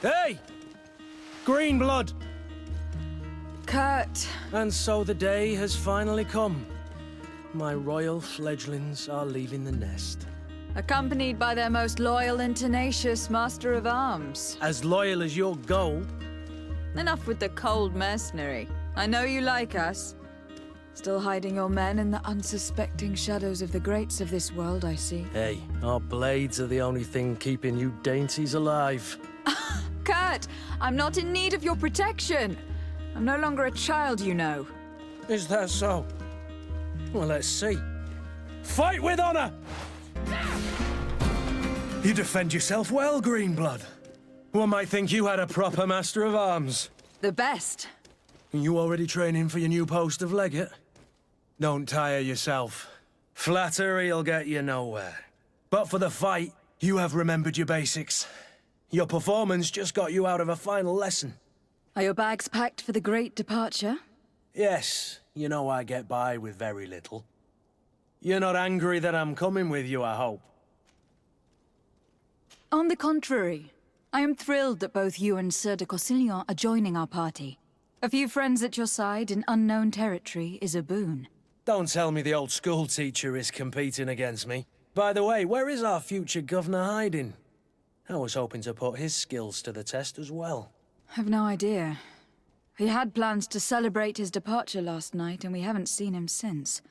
Hey! Green blood! Kurt. And so the day has finally come. My royal fledglings are leaving the nest. Accompanied by their most loyal and tenacious master of arms. As loyal as your gold. Enough with the cold mercenary. I know you like us. Still hiding your men in the unsuspecting shadows of the greats of this world, I see. Hey, our blades are the only thing keeping you dainties alive. Kurt, I'm not in need of your protection. I'm no longer a child, you know. Is that so? Well, let's see. Fight with honor! You defend yourself well, Greenblood. One might think you had a proper master of arms. The best. You already training for your new post of legate? Don't tire yourself. Flattery'll get you nowhere. But for the fight, you have remembered your basics. Your performance just got you out of a final lesson. Are your bags packed for the great departure? Yes, you know I get by with very little. You're not angry that I'm coming with you, I hope. On the contrary, I am thrilled that both you and Sir de Cossillon are joining our party. A few friends at your side in unknown territory is a boon. Don't tell me the old school teacher is competing against me. By the way, where is our future governor hiding? I was hoping to put his skills to the test as well. I've no idea. He had plans to celebrate his departure last night, and we haven't seen him since.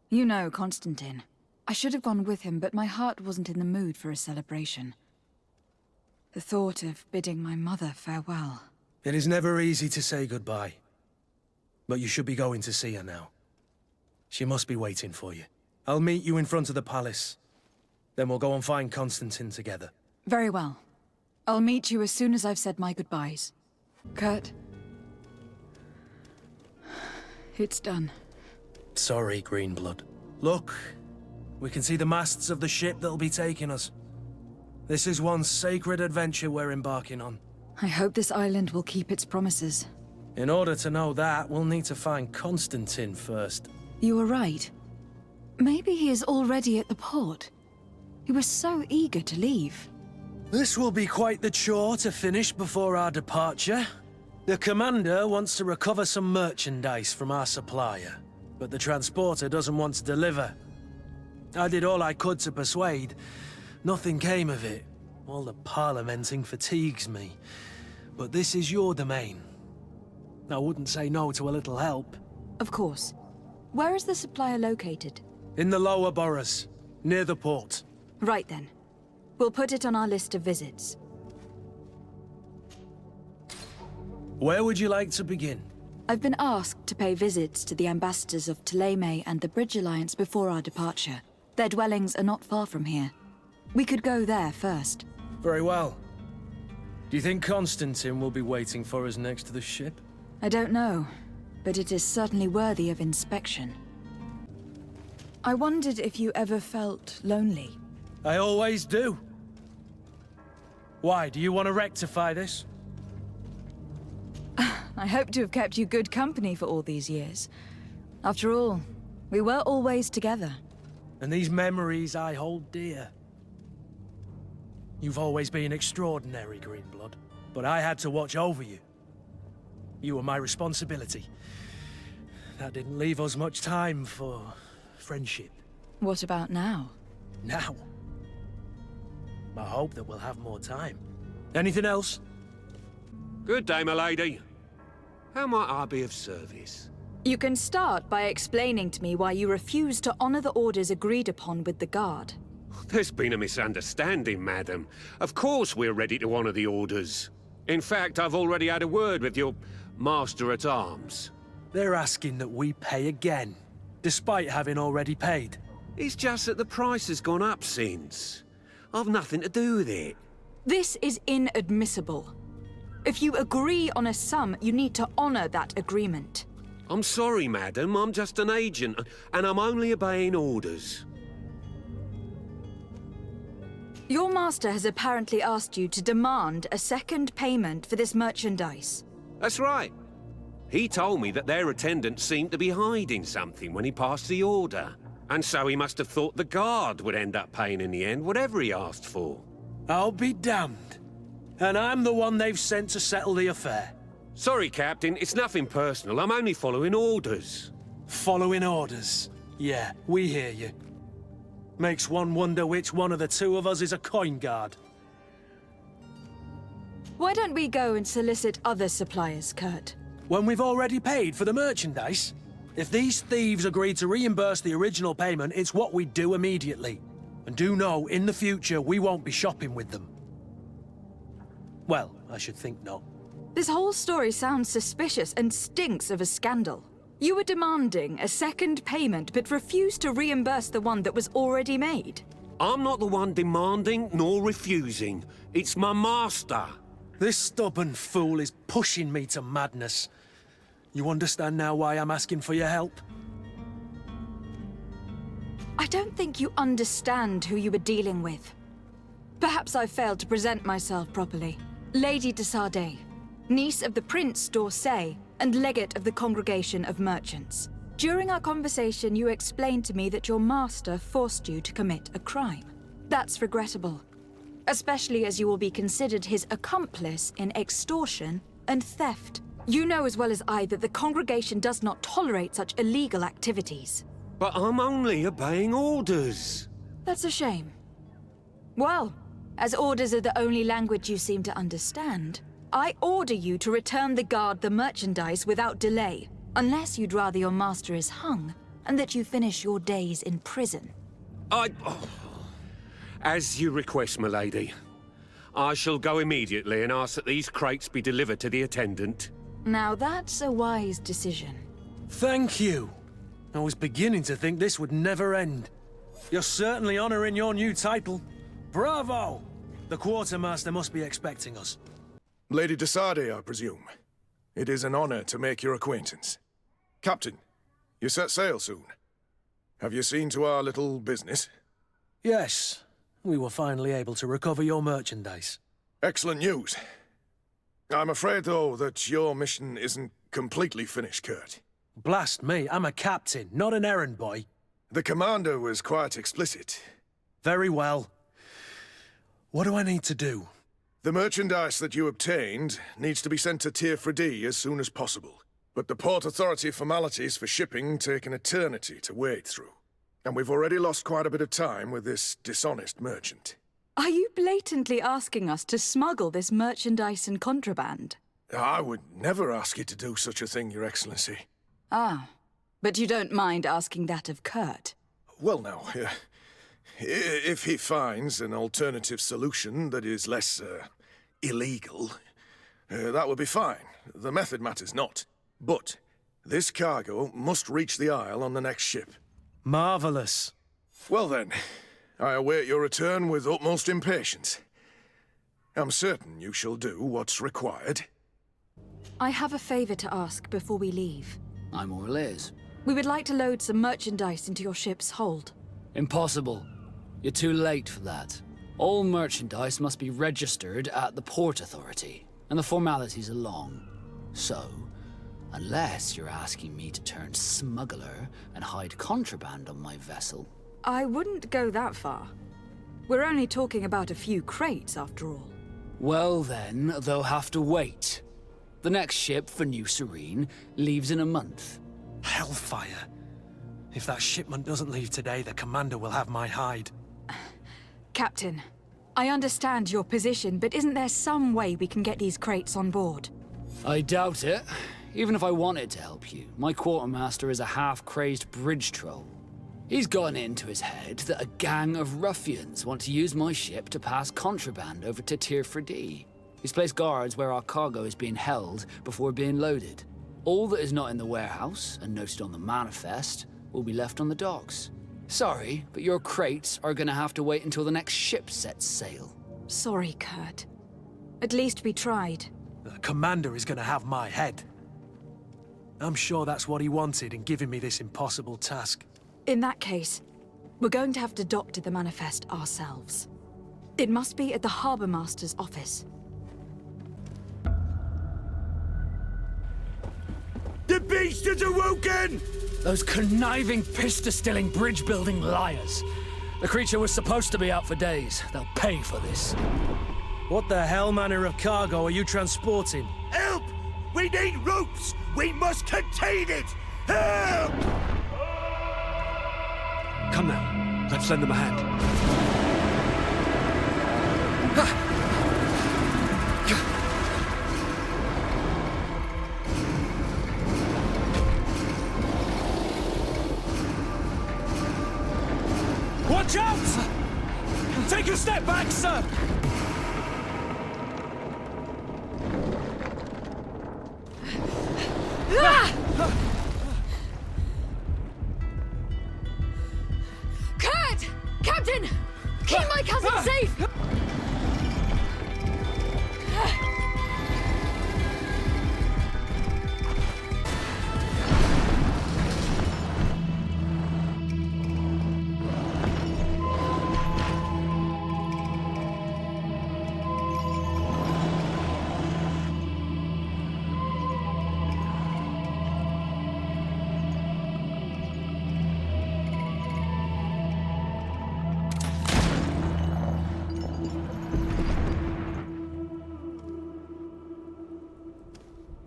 You know Constantine. I should have gone with him, but my heart wasn't in the mood for a celebration. The thought of bidding my mother farewell. It is never easy to say goodbye. But you should be going to see her now. She must be waiting for you. I'll meet you in front of the palace. Then we'll go and find Constantine together. Very well. I'll meet you as soon as I've said my goodbyes. Kurt. It's done. Sorry, Greenblood. Look, we can see the masts of the ship that'll be taking us. This is one sacred adventure we're embarking on. I hope this island will keep its promises. In order to know that, we'll need to find Constantine first. You were right. Maybe he is already at the port. He was so eager to leave. This will be quite the chore to finish before our departure. The commander wants to recover some merchandise from our supplier, but the transporter doesn't want to deliver. I did all I could to persuade. Nothing came of it. All the parliamenting fatigues me. But this is your domain. I wouldn't say no to a little help. Of course. Where is the supplier located? In the lower boroughs, near the port. Right then. We'll put it on our list of visits. Where would you like to begin? I've been asked to pay visits to the ambassadors of Ptolemy and the Bridge Alliance before our departure. Their dwellings are not far from here. We could go there first. Very well. Do you think Constantine will be waiting for us next to the ship? I don't know, but it is certainly worthy of inspection. I wondered if you ever felt lonely. I always do. Why, do you want to rectify this? I hope to have kept you good company for all these years. After all, we were always together. And these memories I hold dear. You've always been extraordinary, Greenblood, but I had to watch over you. You were my responsibility. That didn't leave us much time for friendship. What about now? Now? I hope that we'll have more time. Anything else? Good day, my lady. How might I be of service? You can start by explaining to me why you refuse to honor the orders agreed upon with the guard. There's been a misunderstanding, madam. Of course we're ready to honor the orders. In fact, I've already had a word with your master-at-arms. They're asking that we pay again, despite having already paid. It's just that the price has gone up since. I've nothing to do with it. This is inadmissible. If you agree on a sum, you need to honor that agreement. I'm sorry, madam. I'm just an agent, and I'm only obeying orders. Your master has apparently asked you to demand a second payment for this merchandise. That's right. He told me that their attendants seemed to be hiding something when he passed the order. And so he must have thought the guard would end up paying in the end, whatever he asked for. I'll be damned. And I'm the one they've sent to settle the affair. Sorry, Captain, it's nothing personal. I'm only following orders. Following orders. Yeah, we hear you. Makes one wonder which one of the two of us is a coin guard. Why don't we go and solicit other suppliers, Kurt? When we've already paid for the merchandise? If these thieves agreed to reimburse the original payment, it's what we do immediately. And do know, in the future, we won't be shopping with them. Well, I should think not. This whole story sounds suspicious and stinks of a scandal. You were demanding a second payment, but refused to reimburse the one that was already made. I'm not the one demanding nor refusing. It's my master. This stubborn fool is pushing me to madness. You understand now why I'm asking for your help? I don't think you understand who you were dealing with. Perhaps I failed to present myself properly. Lady de Sardet, niece of the Prince d'Orsay and legate of the Congregation of Merchants. During our conversation, you explained to me that your master forced you to commit a crime. That's regrettable, especially as you will be considered his accomplice in extortion and theft. You know as well as I that the Congregation does not tolerate such illegal activities. But I'm only obeying orders. That's a shame. Well, as orders are the only language you seem to understand, I order you to return the guard the merchandise without delay, unless you'd rather your master is hung and that you finish your days in prison. As you request, my lady. I shall go immediately and ask that these crates be delivered to the attendant. Now that's a wise decision. Thank you. I was beginning to think this would never end. You're certainly honoring your new title. Bravo! The quartermaster must be expecting us. Lady de Sardet, I presume. It is an honor to make your acquaintance. Captain, you set sail soon. Have you seen to our little business? Yes, we were finally able to recover your merchandise. Excellent news. I'm afraid, though, that your mission isn't completely finished, Kurt. Blast me, I'm a captain, not an errand boy. The commander was quite explicit. Very well. What do I need to do? The merchandise that you obtained needs to be sent to Tier D as soon as possible. But the Port Authority formalities for shipping take an eternity to wade through. And we've already lost quite a bit of time with this dishonest merchant. Are you blatantly asking us to smuggle this merchandise and contraband? I would never ask you to do such a thing, Your Excellency. Ah, but you don't mind asking that of Kurt? Well, now, if he finds an alternative solution that is less, illegal, that would be fine. The method matters not. But this cargo must reach the Isle on the next ship. Marvelous. Well then, I await your return with utmost impatience. I'm certain you shall do what's required. I have a favor to ask before we leave. I'm all ears. We would like to load some merchandise into your ship's hold. Impossible. You're too late for that. All merchandise must be registered at the Port Authority, and the formalities are long. So, unless you're asking me to turn smuggler and hide contraband on my vessel... I wouldn't go that far. We're only talking about a few crates, after all. Well then, they'll have to wait. The next ship for New Serene leaves in a month. Hellfire. If that shipment doesn't leave today, the commander will have my hide. Captain, I understand your position, but isn't there some way we can get these crates on board? I doubt it. Even if I wanted to help you, my quartermaster is a half-crazed bridge troll. He's gotten into his head that a gang of ruffians want to use my ship to pass contraband over to Tier D. He's placed guards where our cargo is being held before being loaded. All that is not in the warehouse, and noted on the manifest, will be left on the docks. Sorry, but your crates are gonna have to wait until the next ship sets sail. Sorry, Kurt. At least we tried. The commander is gonna have my head. I'm sure that's what he wanted in giving me this impossible task. In that case, we're going to have to doctor the manifest ourselves. It must be at the Harbour Master's office. The beast is awoken! Those conniving, piss-distilling, bridge-building liars. The creature was supposed to be out for days. They'll pay for this. What the hell manner of cargo are you transporting? Help! We need ropes! We must contain it! Help! Come now, let's lend them a hand. Watch out! Take a step back, sir! Kurt! Captain! Keep my cousin safe!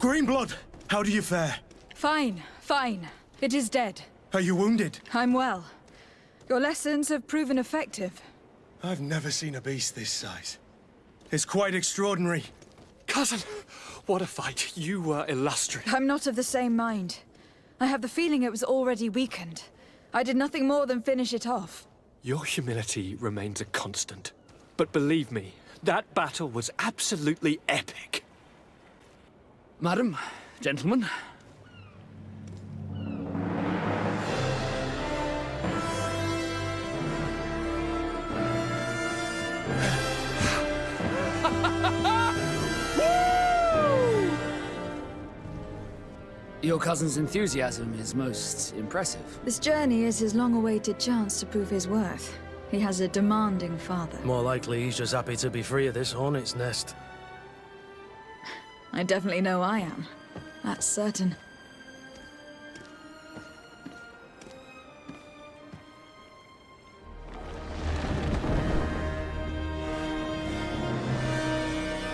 Greenblood, how do you fare? Fine, fine. It is dead. Are you wounded? I'm well. Your lessons have proven effective. I've never seen a beast this size. It's quite extraordinary. Cousin, what a fight. You were illustrious. I'm not of the same mind. I have the feeling it was already weakened. I did nothing more than finish it off. Your humility remains a constant. But believe me, that battle was absolutely epic. Madam, gentlemen. Your cousin's enthusiasm is most impressive. This journey is his long-awaited chance to prove his worth. He has a demanding father. More likely he's just happy to be free of this hornet's nest. I definitely know I am. That's certain.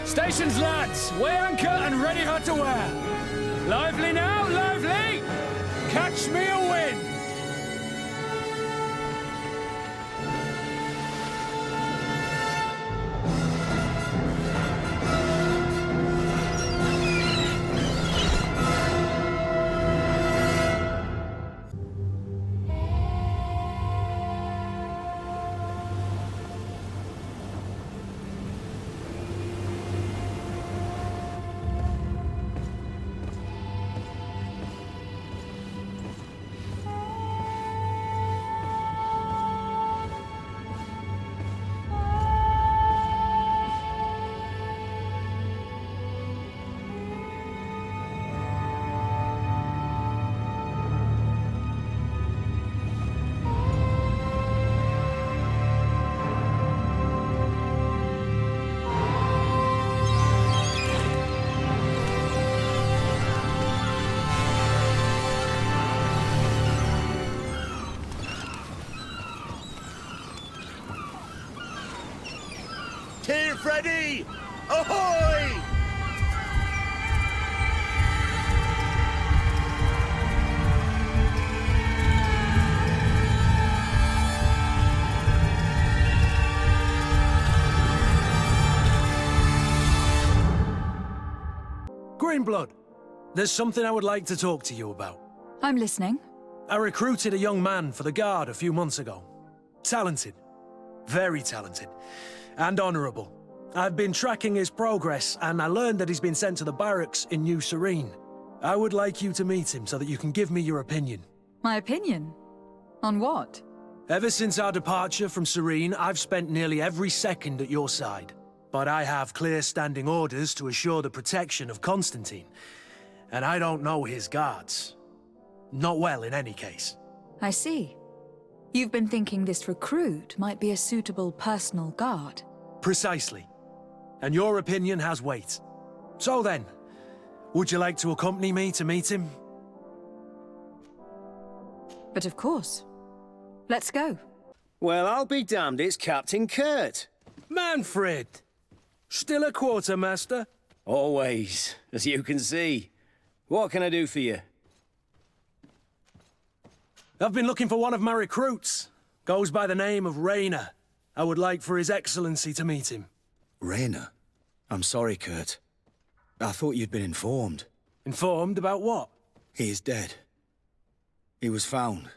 Stations, lads! Weigh anchor and ready her to wear. Lively now, lively! Catch me a wind! Tear Freddy! Ahoy! Greenblood, there's something I would like to talk to you about. I'm listening. I recruited a young man for the Guard a few months ago. Talented. Very talented. And honourable. I've been tracking his progress, and I learned that he's been sent to the barracks in New Serene. I would like you to meet him so that you can give me your opinion. My opinion? On what? Ever since our departure from Serene, I've spent nearly every second at your side. But I have clear standing orders to assure the protection of Constantine. And I don't know his guards. Not well, in any case. I see. You've been thinking this recruit might be a suitable personal guard. Precisely. And your opinion has weight. So then, would you like to accompany me to meet him? But of course. Let's go. Well, I'll be damned, it's Captain Kurt. Manfred! Still a quartermaster? Always, as you can see. What can I do for you? I've been looking for one of my recruits. Goes by the name of Rayner. I would like for His Excellency to meet him. Rayner? I'm sorry, Kurt. I thought you'd been informed. Informed about what? He is dead. He was found,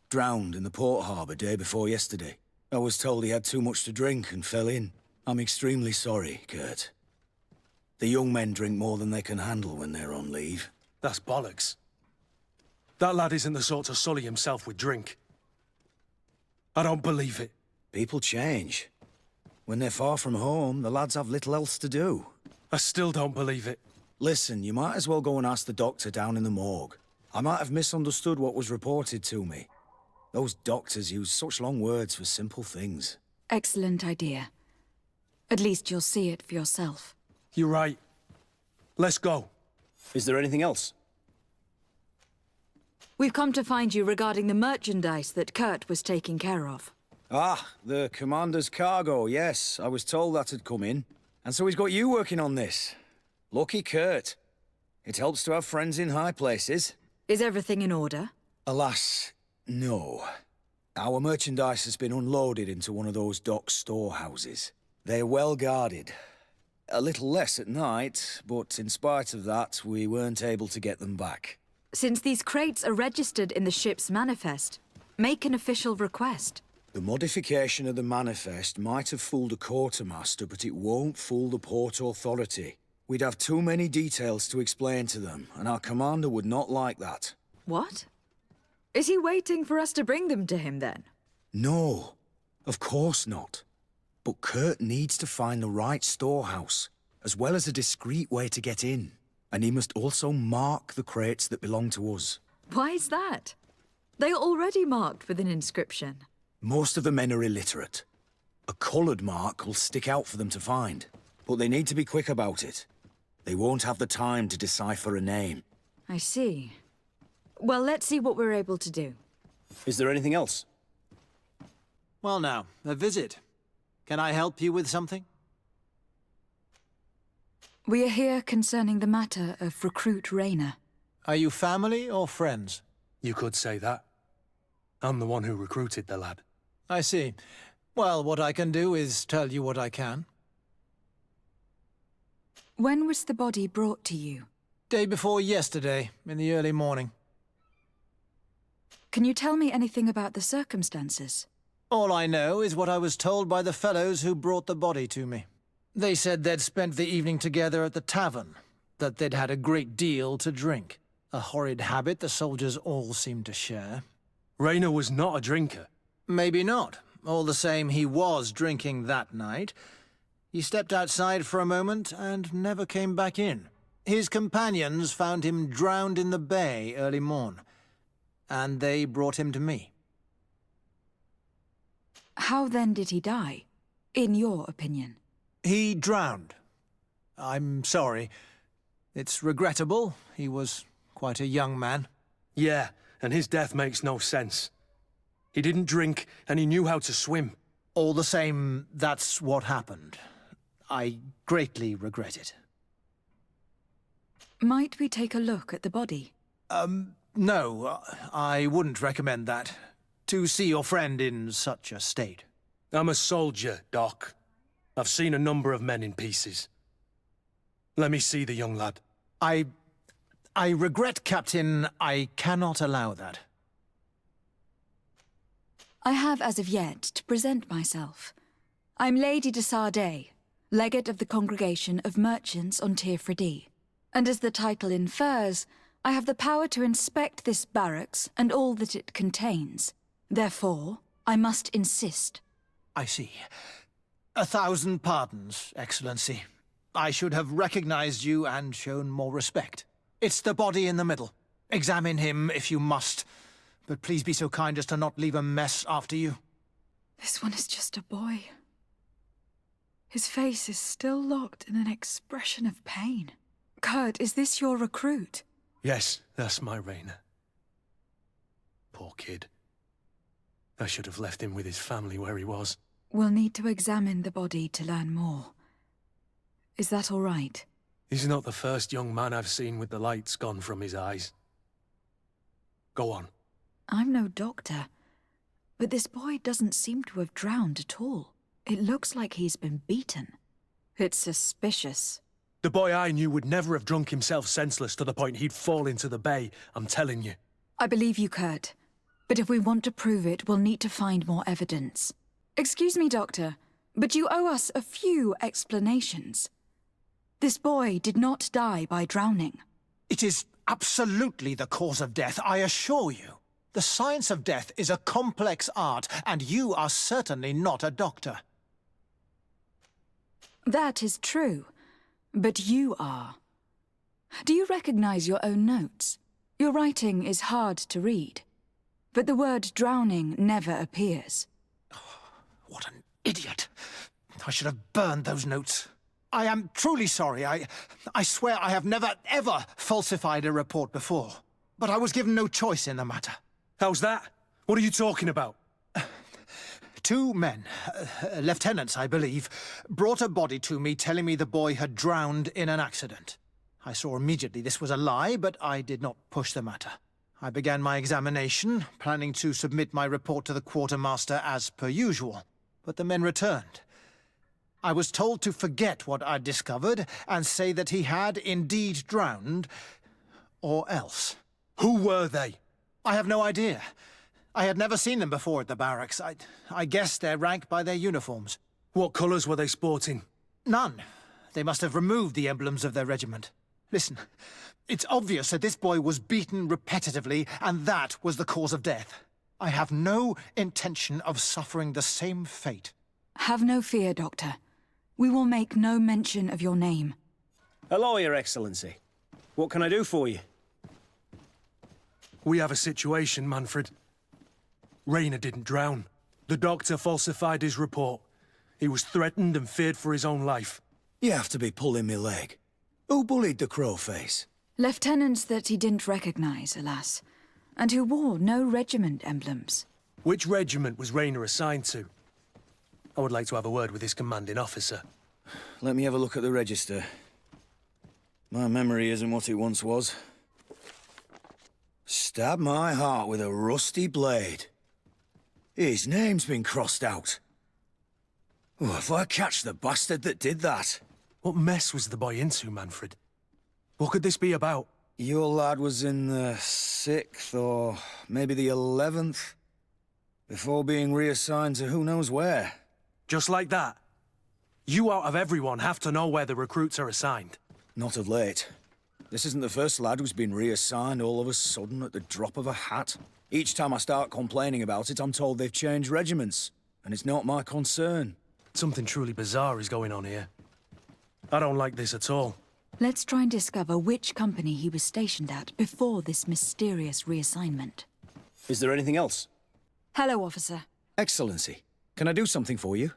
drowned in the port harbour day before yesterday. I was told he had too much to drink and fell in. I'm extremely sorry, Kurt. The young men drink more than they can handle when they're on leave. That's bollocks. That lad isn't the sort to sully himself with drink. I don't believe it. People change. When they're far from home, the lads have little else to do. I still don't believe it. Listen, you might as well go and ask the doctor down in the morgue. I might have misunderstood what was reported to me. Those doctors use such long words for simple things. Excellent idea. At least you'll see it for yourself. You're right. Let's go. Is there anything else? We've come to find you regarding the merchandise that Kurt was taking care of. Ah, the commander's cargo, yes. I was told that had come in. And so he's got you working on this. Lucky Kurt. It helps to have friends in high places. Is everything in order? Alas, no. Our merchandise has been unloaded into one of those dock storehouses. They're well guarded. A little less at night, but in spite of that, we weren't able to get them back. Since these crates are registered in the ship's manifest, make an official request. The modification of the manifest might have fooled a quartermaster, but it won't fool the Port Authority. We'd have too many details to explain to them, and our commander would not like that. What? Is he waiting for us to bring them to him, then? No, of course not. But Kurt needs to find the right storehouse, as well as a discreet way to get in. And he must also mark the crates that belong to us. Why is that? They are already marked with an inscription. Most of the men are illiterate. A coloured mark will stick out for them to find, but they need to be quick about it. They won't have the time to decipher a name. I see. Well, let's see what we're able to do. Is there anything else? Well now, a visit. Can I help you with something? We are here concerning the matter of recruit Rayner. Are you family or friends? You could say that. I'm the one who recruited the lad. I see. Well, what I can do is tell you what I can. When was the body brought to you? Day before yesterday, in the early morning. Can you tell me anything about the circumstances? All I know is what I was told by the fellows who brought the body to me. They said they'd spent the evening together at the tavern, that they'd had a great deal to drink. A horrid habit the soldiers all seemed to share. Rayner was not a drinker. Maybe not. All the same, he was drinking that night. He stepped outside for a moment and never came back in. His companions found him drowned in the bay early morn, and they brought him to me. How then did he die, in your opinion? He drowned. I'm sorry. It's regrettable. He was quite a young man. Yeah, and his death makes no sense. He didn't drink, and he knew how to swim. All the same, that's what happened. I greatly regret it. Might we take a look at the body? No, I wouldn't recommend that. To see your friend in such a state. I'm a soldier, Doc. I've seen a number of men in pieces. Let me see the young lad. I regret, Captain. I cannot allow that. I have as of yet to present myself. I'm Lady de Sardet, legate of the Congregation of Merchants on Tirfredi. And as the title infers, I have the power to inspect this barracks and all that it contains. Therefore, I must insist. I see. 1,000 pardons, Excellency. I should have recognized you and shown more respect. It's the body in the middle. Examine him if you must, but please be so kind as to not leave a mess after you. This one is just a boy. His face is still locked in an expression of pain. Kurt, is this your recruit? Yes, that's my Rayner. Poor kid. I should have left him with his family where he was. We'll need to examine the body to learn more. Is that all right? He's not the first young man I've seen with the lights gone from his eyes. Go on. I'm no doctor, but this boy doesn't seem to have drowned at all. It looks like he's been beaten. It's suspicious. The boy I knew would never have drunk himself senseless to the point he'd fall into the bay, I'm telling you. I believe you, Kurt. But if we want to prove it, we'll need to find more evidence. Excuse me, Doctor, but you owe us a few explanations. This boy did not die by drowning. It is absolutely the cause of death, I assure you. The science of death is a complex art, and you are certainly not a doctor. That is true, but you are. Do you recognize your own notes? Your writing is hard to read, but the word drowning never appears. What an idiot. I should have burned those notes. I am truly sorry. I swear I have never, ever falsified a report before. But I was given no choice in the matter. How's that? What are you talking about? 2 men, lieutenants, I believe, brought a body to me telling me the boy had drowned in an accident. I saw immediately this was a lie, but I did not push the matter. I began my examination, planning to submit my report to the quartermaster as per usual. But the men returned. I was told to forget what I'd discovered and say that he had indeed drowned, or else. Who were they? I have no idea. I had never seen them before at the barracks. I guessed their rank by their uniforms. What colours were they sporting? None. They must have removed the emblems of their regiment. Listen, it's obvious that this boy was beaten repetitively, and that was the cause of death. I have no intention of suffering the same fate. Have no fear, Doctor. We will make no mention of your name. Hello, Your Excellency. What can I do for you? We have a situation, Manfred. Rayner didn't drown. The doctor falsified his report. He was threatened and feared for his own life. You have to be pulling me leg. Who bullied the crowface? Lieutenants that he didn't recognize, alas, and who wore no regiment emblems. Which regiment was Rayner assigned to? I would like to have a word with his commanding officer. Let me have a look at the register. My memory isn't what it once was. Stab my heart with a rusty blade. His name's been crossed out. Oh, if I catch the bastard that did that. What mess was the boy into, Manfred? What could this be about? Your lad was in the 6th or maybe the 11th, before being reassigned to who knows where. Just like that? You out of everyone have to know where the recruits are assigned. Not of late. This isn't the first lad who's been reassigned all of a sudden at the drop of a hat. Each time I start complaining about it, I'm told they've changed regiments, and it's not my concern. Something truly bizarre is going on here. I don't like this at all. Let's try and discover which company he was stationed at before this mysterious reassignment. Is there anything else? Hello, officer. Excellency, can I do something for you?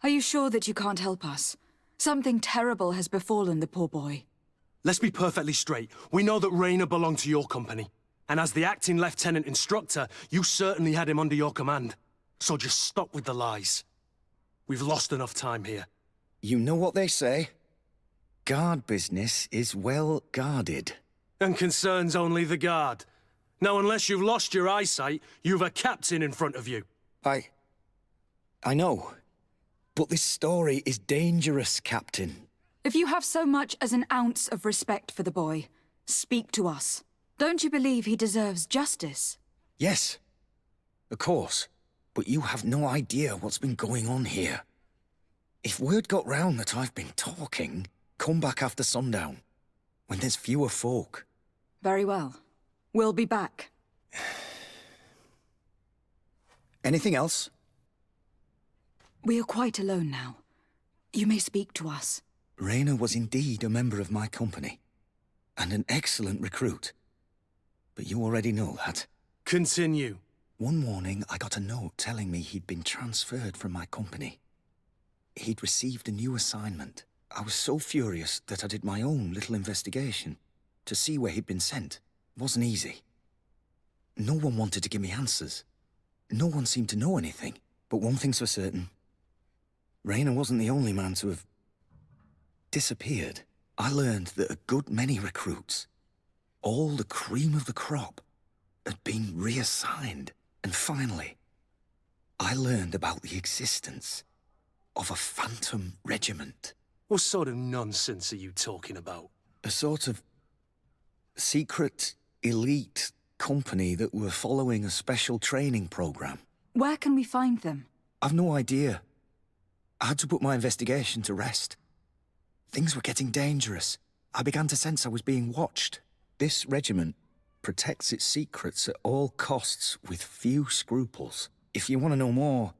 Are you sure that you can't help us? Something terrible has befallen the poor boy. Let's be perfectly straight. We know that Rayner belonged to your company. And as the acting lieutenant instructor, you certainly had him under your command. So just stop with the lies. We've lost enough time here. You know what they say? Guard business is well guarded. And concerns only the guard. Now, unless you've lost your eyesight, you've a captain in front of you. I know. But this story is dangerous, Captain. If you have so much as an ounce of respect for the boy, speak to us. Don't you believe he deserves justice? Yes, of course. But you have no idea what's been going on here. If word got round that I've been talking, come back after sundown, when there's fewer folk. Very well. We'll be back. Anything else? We are quite alone now. You may speak to us. Rayner was indeed a member of my company, and an excellent recruit. But you already know that. Continue. One morning, I got a note telling me he'd been transferred from my company. He'd received a new assignment. I was so furious that I did my own little investigation to see where he'd been sent. It wasn't easy. No one wanted to give me answers. No one seemed to know anything. But one thing's for certain. Rayner wasn't the only man to have disappeared. I learned that a good many recruits, all the cream of the crop, had been reassigned. And finally, I learned about the existence of a phantom regiment. What sort of nonsense are you talking about? A sort of secret, elite company that were following a special training program. Where can we find them? I've no idea. I had to put my investigation to rest. Things were getting dangerous. I began to sense I was being watched. This regiment protects its secrets at all costs with few scruples. If you want to know more,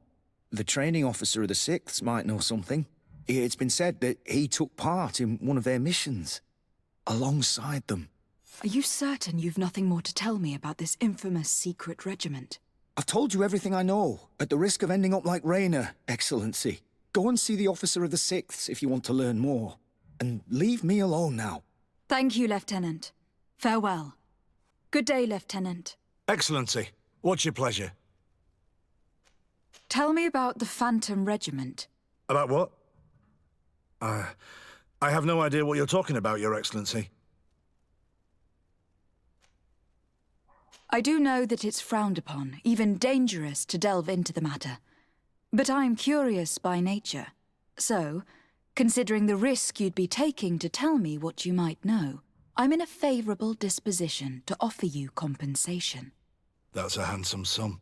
the training officer of the 6th might know something. It's been said that he took part in one of their missions, alongside them. Are you certain you've nothing more to tell me about this infamous secret regiment? I've told you everything I know, at the risk of ending up like Rayner, Excellency. Go and see the officer of the 6th if you want to learn more. And leave me alone now. Thank you, Lieutenant. Farewell. Good day, Lieutenant. Excellency, what's your pleasure? Tell me about the Phantom Regiment. About what? I have no idea what you're talking about, Your Excellency. I do know that it's frowned upon, even dangerous, to delve into the matter. But I'm curious by nature. So, considering the risk you'd be taking to tell me what you might know, I'm in a favorable disposition to offer you compensation. That's a handsome sum.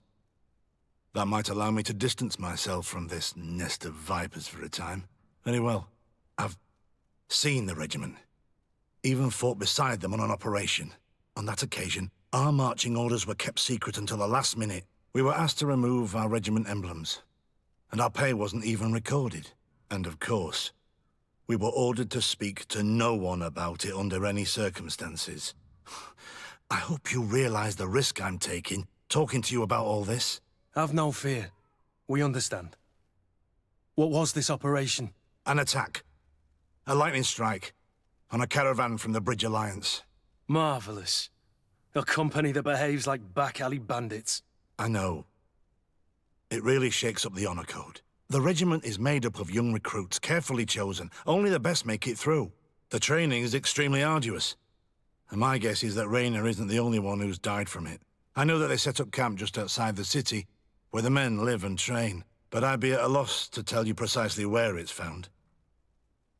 That might allow me to distance myself from this nest of vipers for a time. Very well. I've seen the regiment. Even fought beside them on an operation. On that occasion, our marching orders were kept secret until the last minute. We were asked to remove our regiment emblems, and our pay wasn't even recorded. And of course, we were ordered to speak to no one about it under any circumstances. I hope you realize the risk I'm taking, talking to you about all this. Have no fear. We understand. What was this operation? An attack. A lightning strike on a caravan from the Bridge Alliance. Marvelous. A company that behaves like back-alley bandits. I know. It really shakes up the honor code. The regiment is made up of young recruits, carefully chosen. Only the best make it through. The training is extremely arduous. And my guess is that Rayner isn't the only one who's died from it. I know that they set up camp just outside the city, where the men live and train. But I'd be at a loss to tell you precisely where it's found.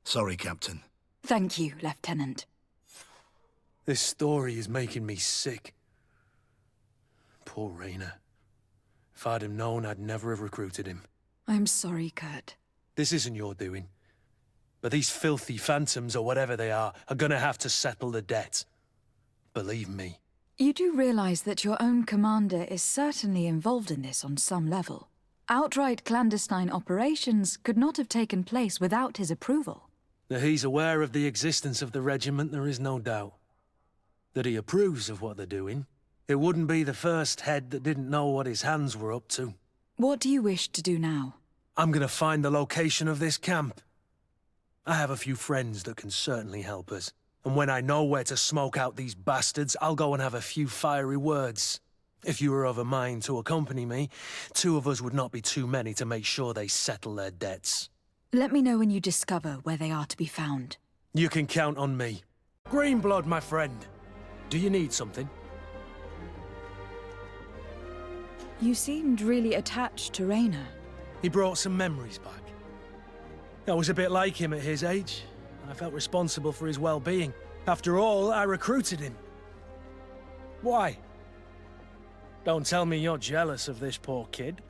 Sorry, Captain. Thank you, Lieutenant. This story is making me sick. Poor Rayner. If I'd have known, I'd never have recruited him. I'm sorry, Kurt. This isn't your doing. But these filthy phantoms, or whatever they are gonna have to settle the debt. Believe me. You do realize that your own commander is certainly involved in this on some level. Outright clandestine operations could not have taken place without his approval. That he's aware of the existence of the regiment, there is no doubt. That he approves of what they're doing. It wouldn't be the first head that didn't know what his hands were up to. What do you wish to do now? I'm gonna find the location of this camp. I have a few friends that can certainly help us. And when I know where to smoke out these bastards, I'll go and have a few fiery words. If you were of a mind to accompany me, 2 of us would not be too many to make sure they settle their debts. Let me know when you discover where they are to be found. You can count on me. Greenblood, my friend. Do you need something? You seemed really attached to Rayner. He brought some memories back. I was a bit like him at his age, and I felt responsible for his well-being. After all, I recruited him. Why? Don't tell me you're jealous of this poor kid.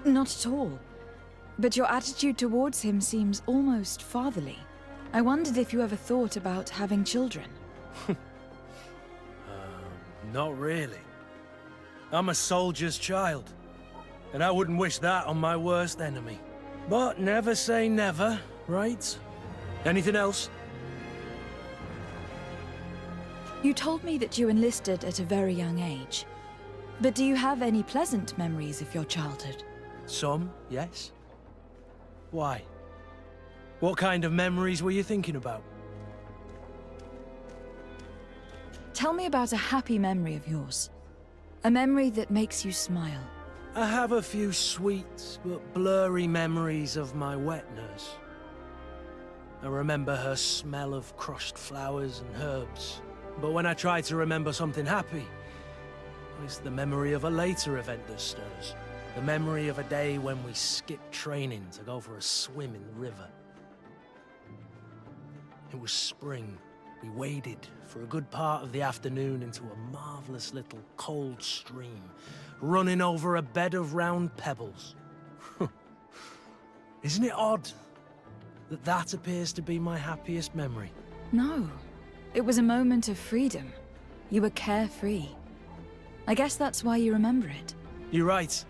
Not at all. But your attitude towards him seems almost fatherly. I wondered if you ever thought about having children. Not really. I'm a soldier's child, and I wouldn't wish that on my worst enemy. But never say never, right? Anything else? You told me that you enlisted at a very young age. But do you have any pleasant memories of your childhood? Some, yes. Why? What kind of memories were you thinking about? Tell me about a happy memory of yours. A memory that makes you smile. I have a few sweet but blurry memories of my wet nurse. I remember her smell of crushed flowers and herbs. But when I try to remember something happy, it's the memory of a later event that stirs. The memory of a day when we skipped training to go for a swim in the river. It was spring. We waded for a good part of the afternoon into a marvelous little cold stream, running over a bed of round pebbles. Isn't it odd that that appears to be my happiest memory? No. It was a moment of freedom. You were carefree. I guess that's why you remember it. You're right.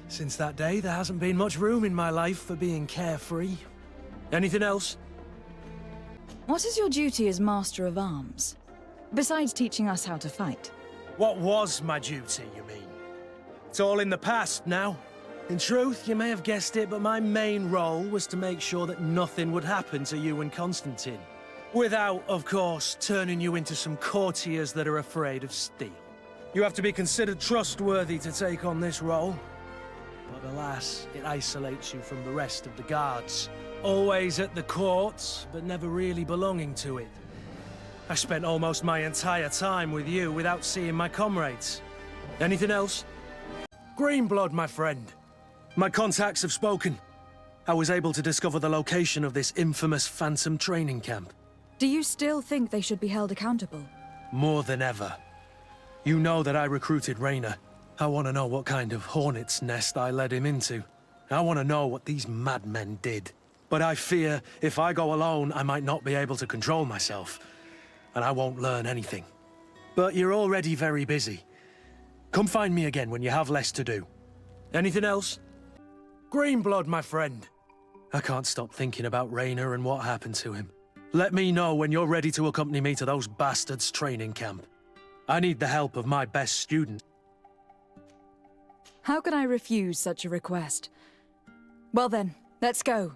Since that day, there hasn't been much room in my life for being carefree. Anything else? What is your duty as Master of Arms? Besides teaching us how to fight. What was my duty, you mean? It's all in the past now. In truth, you may have guessed it, but my main role was to make sure that nothing would happen to you and Constantine. Without, of course, turning you into some courtiers that are afraid of steel. You have to be considered trustworthy to take on this role. But alas, it isolates you from the rest of the guards. Always at the court, but never really belonging to it. I spent almost my entire time with you without seeing my comrades. Anything else? Greenblood, my friend. My contacts have spoken. I was able to discover the location of this infamous Phantom training camp. Do you still think they should be held accountable? More than ever. You know that I recruited Raynor. I want to know what kind of hornet's nest I led him into. I want to know what these madmen did. But I fear if I go alone, I might not be able to control myself. And I won't learn anything. But you're already very busy. Come find me again when you have less to do. Anything else? Greenblood, my friend. I can't stop thinking about Raynor and what happened to him. Let me know when you're ready to accompany me to those bastards' training camp. I need the help of my best student. How can I refuse such a request? Well then, let's go.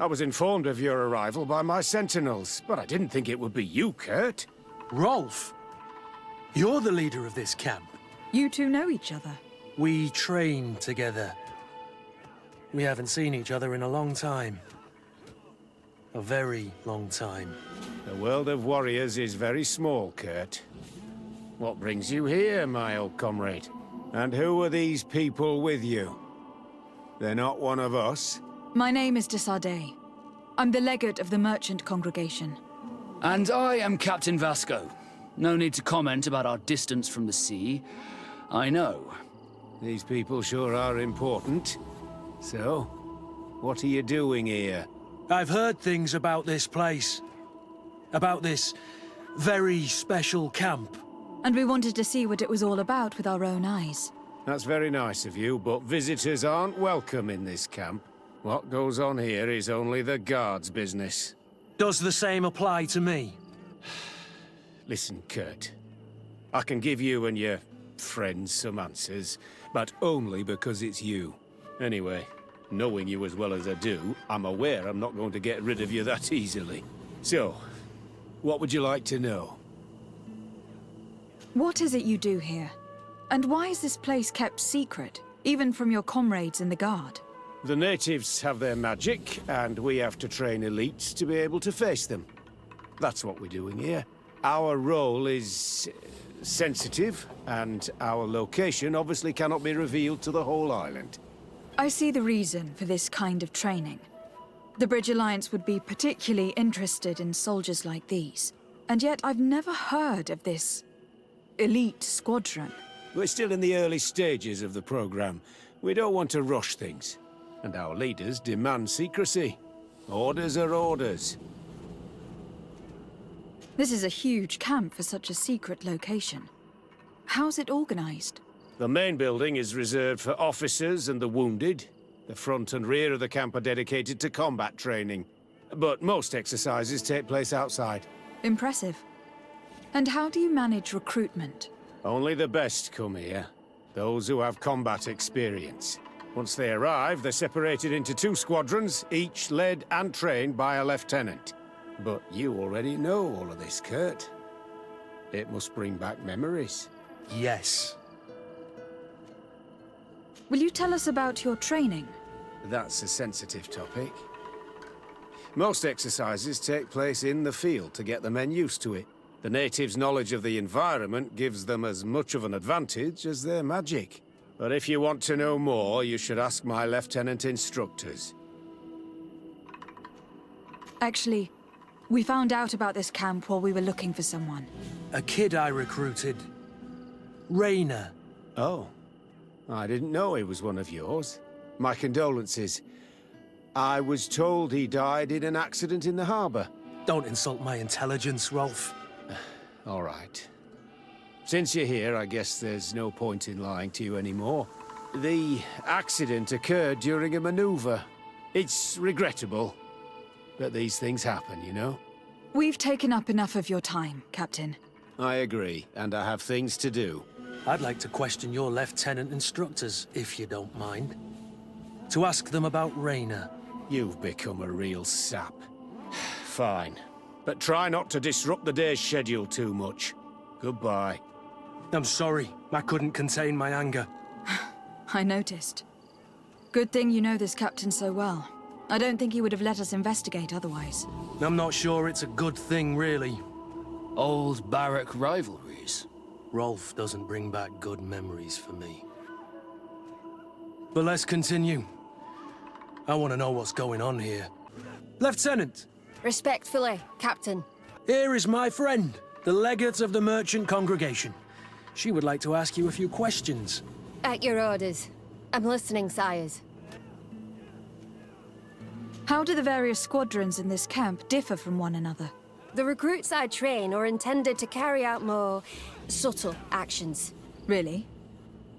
I was informed of your arrival by my sentinels, but I didn't think it would be you, Kurt. Rolf, you're the leader of this camp. You two know each other. We train together. We haven't seen each other in a long time. A very long time. The world of warriors is very small, Kurt. What brings you here, my old comrade? And who are these people with you? They're not one of us? My name is Zdrada. I'm the legate of the merchant congregation. And I am Captain Vasco. No need to comment about our distance from the sea. I know. These people sure are important. So, what are you doing here? I've heard things about this place. About this very special camp. And we wanted to see what it was all about with our own eyes. That's very nice of you, but visitors aren't welcome in this camp. What goes on here is only the guards' business. Does the same apply to me? Listen, Kurt. I can give you and your friends some answers, but only because it's you. Anyway, knowing you as well as I do, I'm aware I'm not going to get rid of you that easily. So, what would you like to know? What is it you do here? And why is this place kept secret, even from your comrades in the guard? The natives have their magic, and we have to train elites to be able to face them. That's what we're doing here. Our role is sensitive, and our location obviously cannot be revealed to the whole island. I see the reason for this kind of training. The Bridge Alliance would be particularly interested in soldiers like these. And yet I've never heard of this elite squadron. We're still in the early stages of the program. We don't want to rush things. And our leaders demand secrecy. Orders are orders. This is a huge camp for such a secret location. How's it organized? The main building is reserved for officers and the wounded. The front and rear of the camp are dedicated to combat training. But most exercises take place outside. Impressive. And how do you manage recruitment? Only the best come here. Those who have combat experience. Once they arrive, they're separated into 2 squadrons, each led and trained by a lieutenant. But you already know all of this, Kurt. It must bring back memories. Yes. will you tell us about your training? That's a sensitive topic. Most exercises take place in the field to get the men used to it. The natives' knowledge of the environment gives them as much of an advantage as their magic. But if you want to know more, you should ask my lieutenant instructors. Actually, we found out about this camp while we were looking for someone. A kid I recruited. Rainer. Oh. I didn't know he was one of yours. My condolences. I was told he died in an accident in the harbor. Don't insult my intelligence, Rolf. All right. Since you're here, I guess there's no point in lying to you anymore. The accident occurred during a maneuver. It's regrettable, but these things happen, you know? We've taken up enough of your time, Captain. I agree, and I have things to do. I'd like to question your lieutenant instructors, if you don't mind. To ask them about Rainer. You've become a real sap. Fine. But try not to disrupt the day's schedule too much. Goodbye. I'm sorry. I couldn't contain my anger. I noticed. Good thing you know this captain so well. I don't think he would have let us investigate otherwise. I'm not sure it's a good thing, really. Old barrack rivalries. Rolf doesn't bring back good memories for me. But let's continue. I want to know what's going on here. Lieutenant! Respectfully, Captain. Here is my friend, the legate of the merchant congregation. She would like to ask you a few questions. At your orders. I'm listening, sires. How do the various squadrons in this camp differ from one another? The recruits I train are intended to carry out more subtle actions. Really?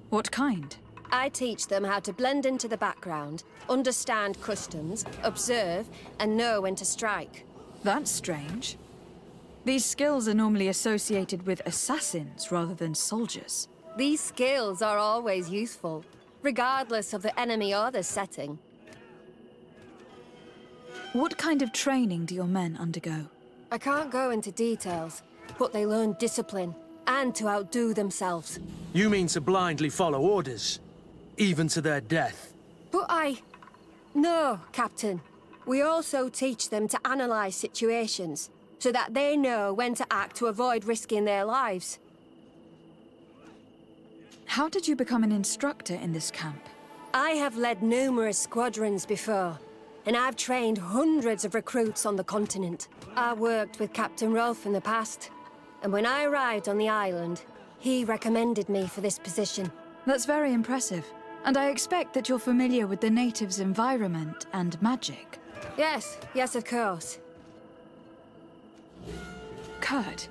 What kind? I teach them how to blend into the background, understand customs, observe, and know when to strike. That's strange. These skills are normally associated with assassins rather than soldiers. These skills are always useful, regardless of the enemy or the setting. What kind of training do your men undergo? I can't go into details, but they learn discipline and to outdo themselves. You mean to blindly follow orders? Even to their death? But No, Captain. We also teach them to analyze situations, so that they know when to act to avoid risking their lives. How did you become an instructor in this camp? I have led numerous squadrons before, and I've trained hundreds of recruits on the continent. I worked with Captain Rolf in the past, and when I arrived on the island, he recommended me for this position. That's very impressive. And I expect that you're familiar with the natives' environment and magic. Yes, of course. Kurt,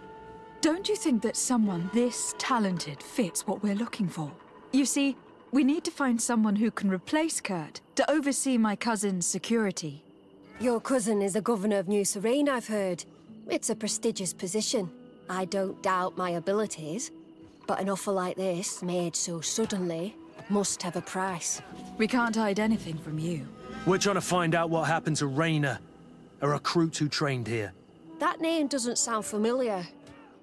don't you think that someone this talented fits what we're looking for? You see, we need to find someone who can replace Kurt to oversee my cousin's security. Your cousin is the governor of New Serene, I've heard. It's a prestigious position. I don't doubt my abilities, but an offer like this, made so suddenly, must have a price. We can't hide anything from you. We're trying to find out what happened to Rainer, a recruit who trained here. That name doesn't sound familiar.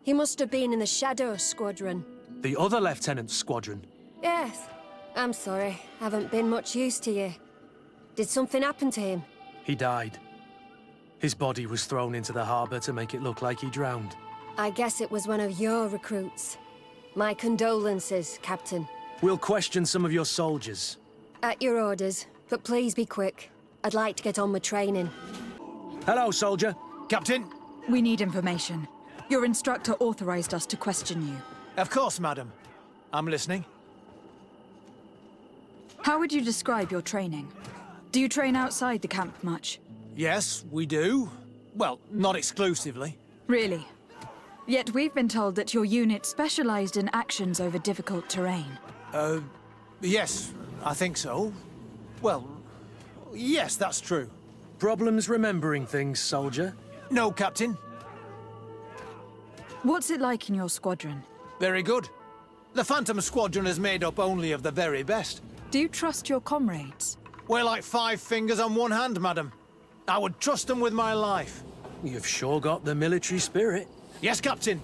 He must have been in the Shadow Squadron. The other lieutenant's squadron? Yes. I'm sorry. Haven't been much use to you. Did something happen to him? He died. His body was thrown into the harbor to make it look like he drowned. I guess it was one of your recruits. My condolences, Captain. We'll question some of your soldiers. At your orders, but please be quick. I'd like to get on with training. Hello, soldier. Captain? We need information. Your instructor authorized us to question you. Of course, madam. I'm listening. How would you describe your training? Do you train outside the camp much? Yes, we do. Well, not exclusively. Really? Yet we've been told that your unit specialized in actions over difficult terrain. Yes, I think so. Well, yes, that's true. Problems remembering things, soldier? No, Captain. What's it like in your squadron? Very good. The Phantom Squadron is made up only of the very best. Do you trust your comrades? We're like 5 fingers on one hand, madam. I would trust them with my life. You've sure got the military spirit. Yes, Captain.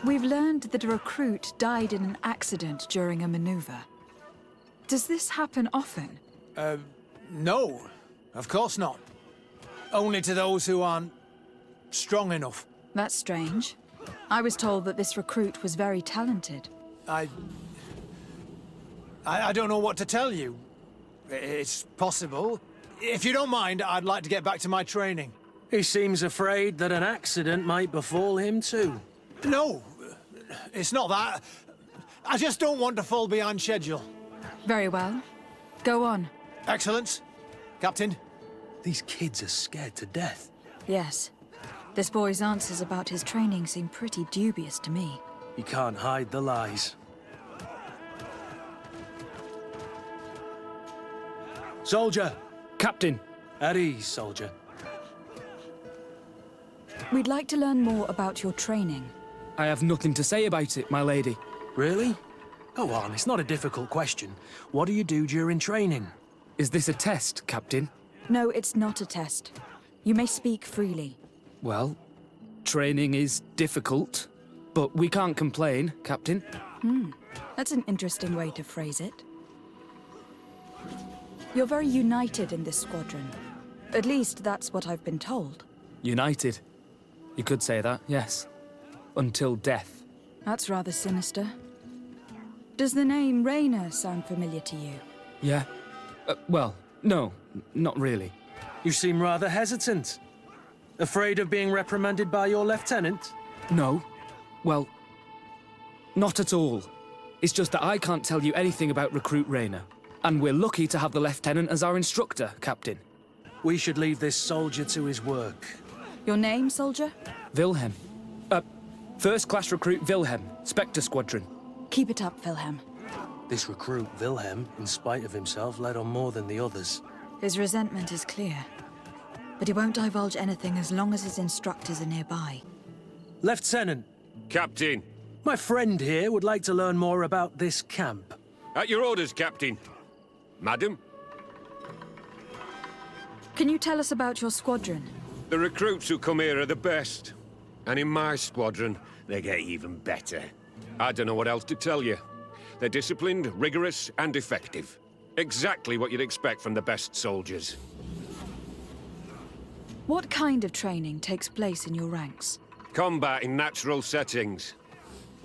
We've learned that a recruit died in an accident during a maneuver. Does this happen often? No, of course not. Only to those who aren't strong enough. That's strange. I was told that this recruit was very talented. I don't know what to tell you. It's possible. If you don't mind, I'd like to get back to my training. He seems afraid that an accident might befall him too. No, it's not that. I just don't want to fall behind schedule. Very well. Go on. Excellence. Captain. These kids are scared to death. Yes. This boy's answers about his training seem pretty dubious to me. You can't hide the lies. Soldier! Captain! At ease, soldier. We'd like to learn more about your training. I have nothing to say about it, my lady. Really? Go on, it's not a difficult question. What do you do during training? Is this a test, Captain? No, it's not a test. You may speak freely. Well, training is difficult, but we can't complain, Captain. That's an interesting way to phrase it. You're very united in this squadron. At least that's what I've been told. United. You could say that, yes. Until death. That's rather sinister. Does the name Raynor sound familiar to you? Yeah. Well, no, not really. You seem rather hesitant. Afraid of being reprimanded by your lieutenant? No. Well, not at all. It's just that I can't tell you anything about Recruit Raynor. And we're lucky to have the lieutenant as our instructor, Captain. We should leave this soldier to his work. Your name, soldier? Wilhelm. First-class recruit Wilhelm, Spectre Squadron. Keep it up, Wilhelm. This recruit, Wilhelm, in spite of himself, led on more than the others. His resentment is clear. But he won't divulge anything as long as his instructors are nearby. Lieutenant. Captain. My friend here would like to learn more about this camp. At your orders, Captain. Madam? Can you tell us about your squadron? The recruits who come here are the best. And in my squadron, they get even better. I don't know what else to tell you. They're disciplined, rigorous, and effective. Exactly what you'd expect from the best soldiers. What kind of training takes place in your ranks? Combat in natural settings.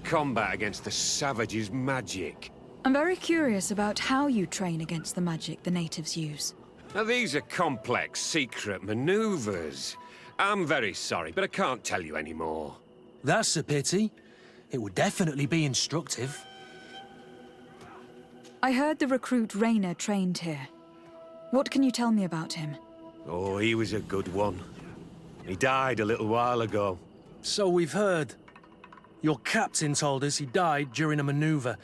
Combat against the savages' magic. I'm very curious about how you train against the magic the natives use. Now, these are complex, secret maneuvers. I'm very sorry, but I can't tell you any more. That's a pity. It would definitely be instructive. I heard the recruit Raynor trained here. What can you tell me about him? Oh, he was a good one. He died a little while ago. So we've heard. Your captain told us he died during a maneuver.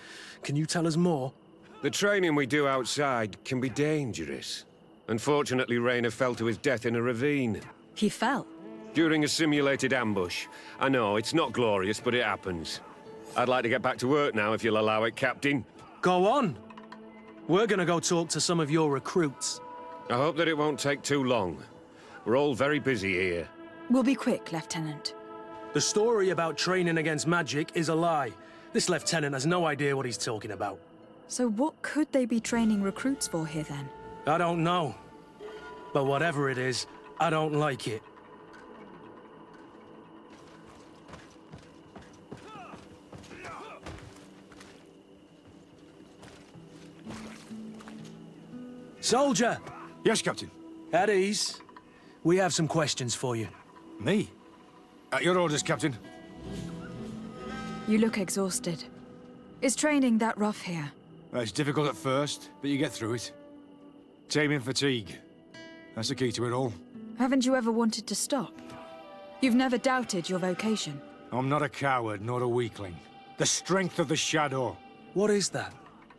Can you tell us more? The training we do outside can be dangerous. Unfortunately, Raynor fell to his death in a ravine. He fell? During a simulated ambush. I know, it's not glorious, but it happens. I'd like to get back to work now, if you'll allow it, Captain. Go on. We're gonna go talk to some of your recruits. I hope that it won't take too long. We're all very busy here. We'll be quick, Lieutenant. The story about training against magic is a lie. This lieutenant has no idea what he's talking about. So what could they be training recruits for here, then? I don't know. But whatever it is, I don't like it. Soldier! Yes, Captain. At ease. We have some questions for you. Me? At your orders, Captain. You look exhausted. Is training that rough here? It's difficult at first, but you get through it. Taming fatigue. That's the key to it all. Haven't you ever wanted to stop? You've never doubted your vocation. I'm not a coward, nor a weakling. The strength of the shadow. What is that?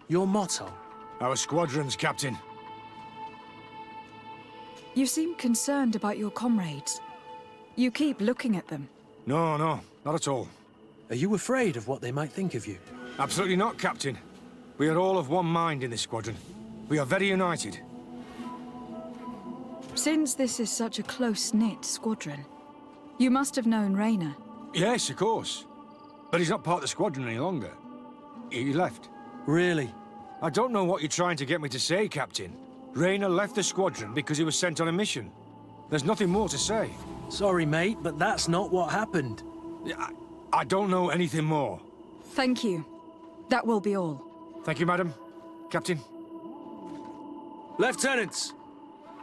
Your motto? Our squadron's, Captain. You seem concerned about your comrades. You keep looking at them. No, not at all. Are you afraid of what they might think of you? Absolutely not, Captain. We are all of one mind in this squadron. We are very united. Since this is such a close-knit squadron, you must have known Raynor. Yes, of course. But he's not part of the squadron any longer. He left. Really? I don't know what you're trying to get me to say, Captain. Rayner left the squadron because he was sent on a mission. There's nothing more to say. Sorry, mate, but that's not what happened. I don't know anything more. Thank you. That will be all. Thank you, madam. Captain. Lieutenants,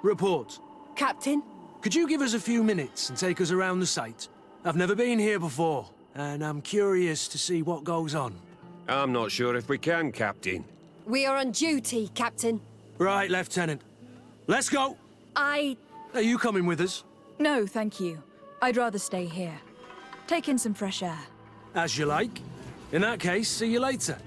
report. Captain? Could you give us a few minutes and take us around the site? I've never been here before, and I'm curious to see what goes on. I'm not sure if we can, Captain. We are on duty, Captain. Right, Lieutenant. Let's go! Are you coming with us? No, thank you. I'd rather stay here. Take in some fresh air. As you like. In that case, see you later.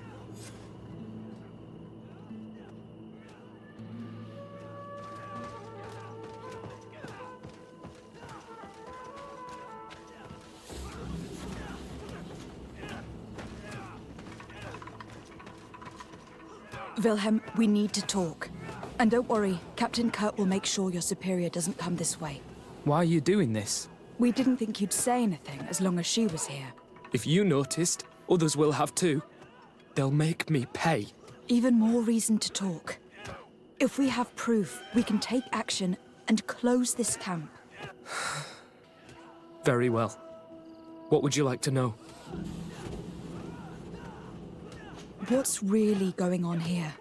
Wilhelm, we need to talk. And don't worry, Captain Kurt will make sure your superior doesn't come this way. Why are you doing this? We didn't think you'd say anything as long as she was here. If you noticed, others will have too. They'll make me pay. Even more reason to talk. If we have proof, we can take action and close this camp. Very well. What would you like to know? What's really going on here?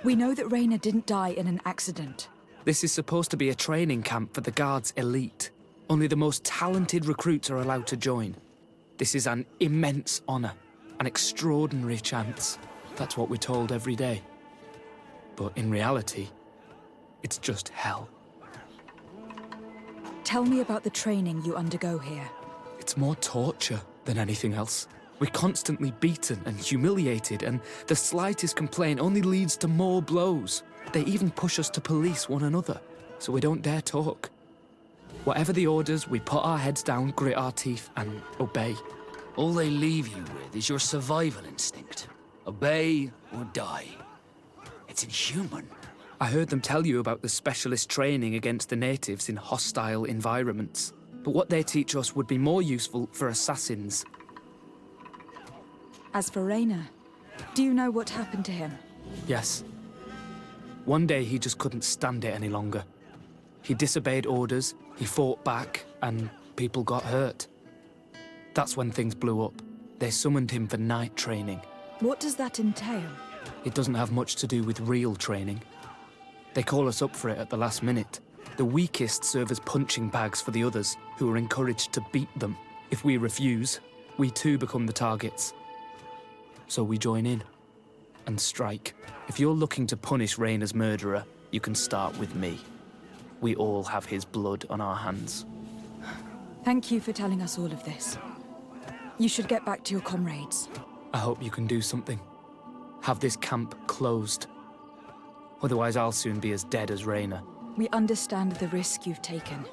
We know that Rayner didn't die in an accident. This is supposed to be a training camp for the Guard's elite. Only the most talented recruits are allowed to join. This is an immense honor, an extraordinary chance. That's what we're told every day. But in reality, it's just hell. Tell me about the training you undergo here. It's more torture than anything else. We're constantly beaten and humiliated, and the slightest complaint only leads to more blows. They even push us to police one another, so we don't dare talk. Whatever the orders, we put our heads down, grit our teeth, and obey. All they leave you with is your survival instinct. Obey or die. It's inhuman. I heard them tell you about the specialist training against the natives in hostile environments. But what they teach us would be more useful for assassins. As for Rayner, do you know what happened to him? Yes. One day he just couldn't stand it any longer. He disobeyed orders, he fought back, and people got hurt. That's when things blew up. They summoned him for night training. What does that entail? It doesn't have much to do with real training. They call us up for it at the last minute. The weakest serve as punching bags for the others, who are encouraged to beat them. If we refuse, we too become the targets. So we join in and strike. If you're looking to punish Rayner's murderer, you can start with me. We all have his blood on our hands. Thank you for telling us all of this. You should get back to your comrades. I hope you can do something. Have this camp closed. Otherwise, I'll soon be as dead as Rayner. We understand the risk you've taken.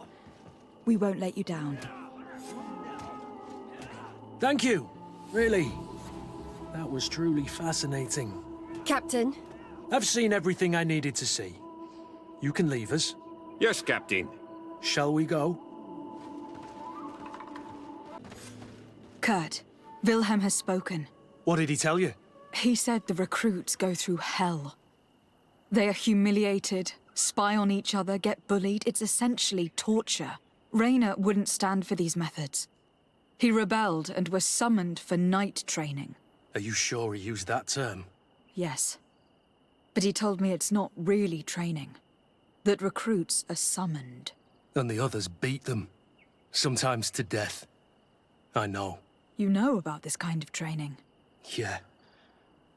We won't let you down. Thank you. Really. That was truly fascinating. Captain? I've seen everything I needed to see. You can leave us. Yes, Captain. Shall we go? Kurt, Wilhelm has spoken. What did he tell you? He said the recruits go through hell. They are humiliated, spy on each other, get bullied. It's essentially torture. Rayner wouldn't stand for these methods. He rebelled and was summoned for night training. Are you sure he used that term? Yes. But he told me it's not really training. That recruits are summoned. And the others beat them. Sometimes to death. I know. You know about this kind of training? Yeah.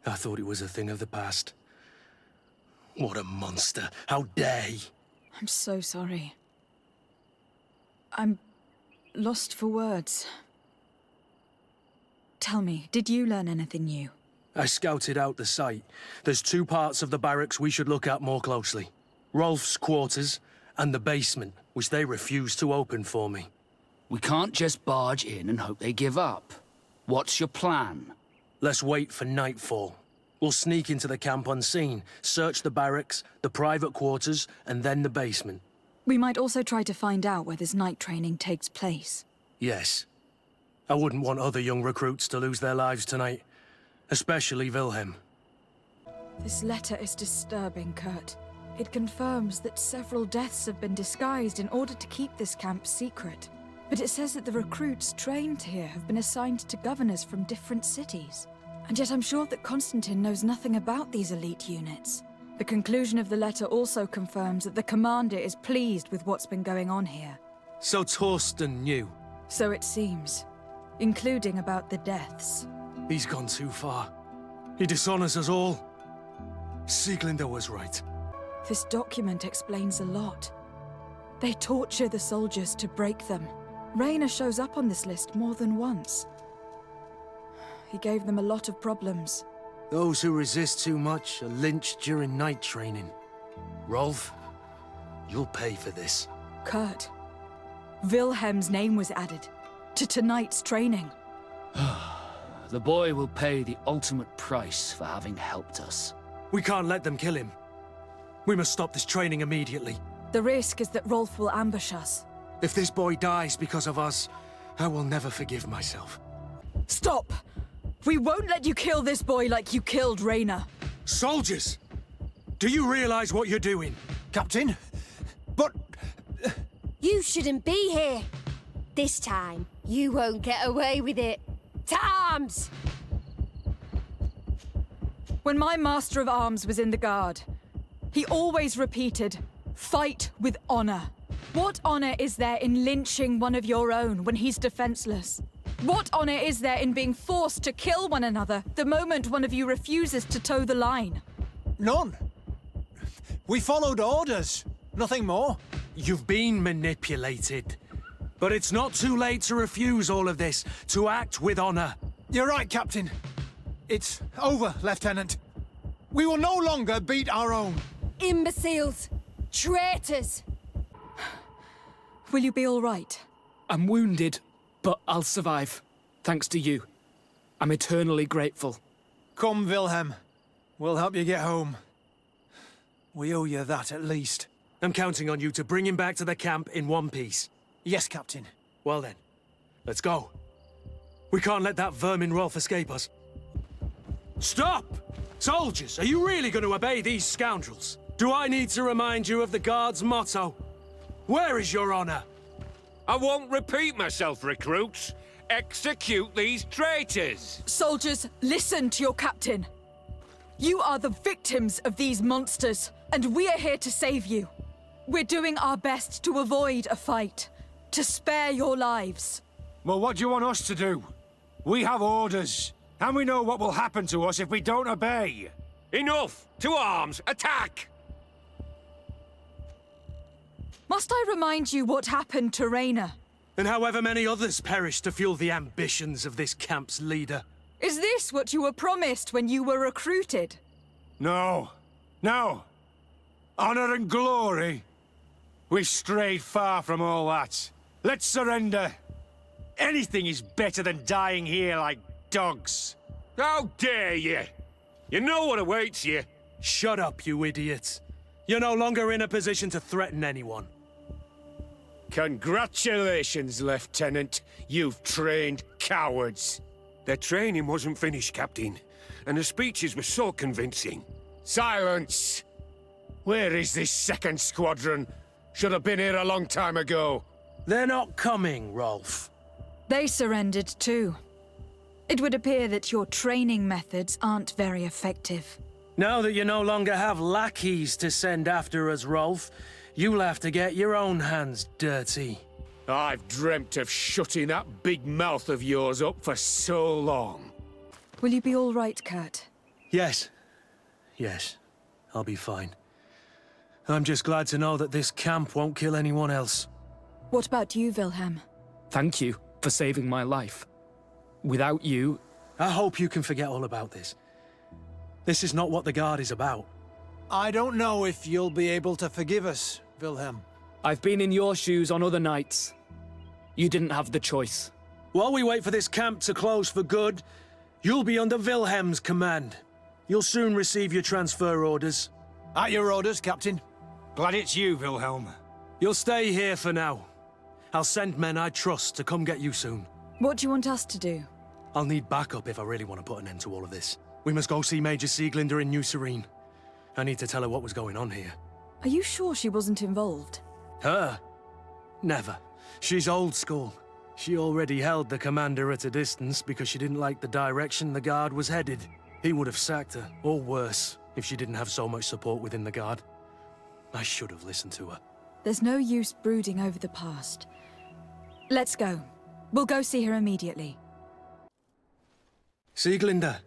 I thought it was a thing of the past. What a monster. How dare he? I'm so sorry. I'm lost for words. Tell me, did you learn anything new? I scouted out the site. There's two parts of the barracks we should look at more closely. Rolf's quarters and the basement, which they refused to open for me. We can't just barge in and hope they give up. What's your plan? Let's wait for nightfall. We'll sneak into the camp unseen, search the barracks, the private quarters, and then the basement. We might also try to find out where this night training takes place. Yes. I wouldn't want other young recruits to lose their lives tonight. Especially Wilhelm. This letter is disturbing, Kurt. It confirms that several deaths have been disguised in order to keep this camp secret. But it says that the recruits trained here have been assigned to governors from different cities. And yet I'm sure that Constantine knows nothing about these elite units. The conclusion of the letter also confirms that the commander is pleased with what's been going on here. So Torsten knew. So it seems. Including about the deaths. He's gone too far. He dishonors us all. Sieglinder was right. This document explains a lot. They torture the soldiers to break them. Rainer shows up on this list more than once. He gave them a lot of problems. Those who resist too much are lynched during night training. Rolf, you'll pay for this. Kurt, Wilhelm's name was added to tonight's training. The boy will pay the ultimate price for having helped us. We can't let them kill him. We must stop this training immediately. The risk is that Rolf will ambush us. If this boy dies because of us, I will never forgive myself. Stop! We won't let you kill this boy like you killed Rainer. Soldiers! Do you realize what you're doing? Captain? But... You shouldn't be here. This time, you won't get away with it. To arms! When my Master of Arms was in the Guard, he always repeated, fight with honor. What honor is there in lynching one of your own when he's defenseless? What honor is there in being forced to kill one another the moment one of you refuses to toe the line? None. We followed orders. Nothing more. You've been manipulated. But it's not too late to refuse all of this, to act with honor. You're right, Captain. It's over, Lieutenant. We will no longer beat our own. Imbeciles! Traitors! Will you be all right? I'm wounded, but I'll survive. Thanks to you. I'm eternally grateful. Come, Wilhelm. We'll help you get home. We owe you that, at least. I'm counting on you to bring him back to the camp in one piece. Yes, Captain. Well then, let's go. We can't let that vermin Rolf escape us. Stop! Soldiers, are you really going to obey these scoundrels? Do I need to remind you of the Guard's motto? Where is your honor? I won't repeat myself, recruits. Execute these traitors! Soldiers, listen to your captain. You are the victims of these monsters, and we are here to save you. We're doing our best to avoid a fight, to spare your lives. Well, what do you want us to do? We have orders, and we know what will happen to us if we don't obey. Enough! To arms! Attack! Must I remind you what happened to Rainer? And however many others perished to fuel the ambitions of this camp's leader. Is this what you were promised when you were recruited? No. No. Honor and glory. We've strayed far from all that. Let's surrender. Anything is better than dying here like dogs. How dare you! You know what awaits you. Shut up, you idiots. You're no longer in a position to threaten anyone. Congratulations, Lieutenant. You've trained cowards. Their training wasn't finished, Captain, and the speeches were so convincing. Silence! Where is this second squadron? Should have been here a long time ago. They're not coming, Rolf. They surrendered too. It would appear that your training methods aren't very effective. Now that you no longer have lackeys to send after us, Rolf, you'll have to get your own hands dirty. I've dreamt of shutting that big mouth of yours up for so long. Will you be all right, Kurt? Yes. Yes. I'll be fine. I'm just glad to know that this camp won't kill anyone else. What about you, Wilhelm? Thank you for saving my life. Without you... I hope you can forget all about this. This is not what the Guard is about. I don't know if you'll be able to forgive us, Wilhelm. I've been in your shoes on other nights. You didn't have the choice. While we wait for this camp to close for good, you'll be under Wilhelm's command. You'll soon receive your transfer orders. At your orders, Captain. Glad it's you, Wilhelm. You'll stay here for now. I'll send men I trust to come get you soon. What do you want us to do? I'll need backup if I really want to put an end to all of this. We must go see Major Sieglinder in New Serene. I need to tell her what was going on here. Are you sure she wasn't involved? Her? Never. She's old school. She already held the commander at a distance because she didn't like the direction the Guard was headed. He would have sacked her, or worse, if she didn't have so much support within the Guard. I should have listened to her. There's no use brooding over the past. Let's go. We'll go see her immediately. Sieglinder,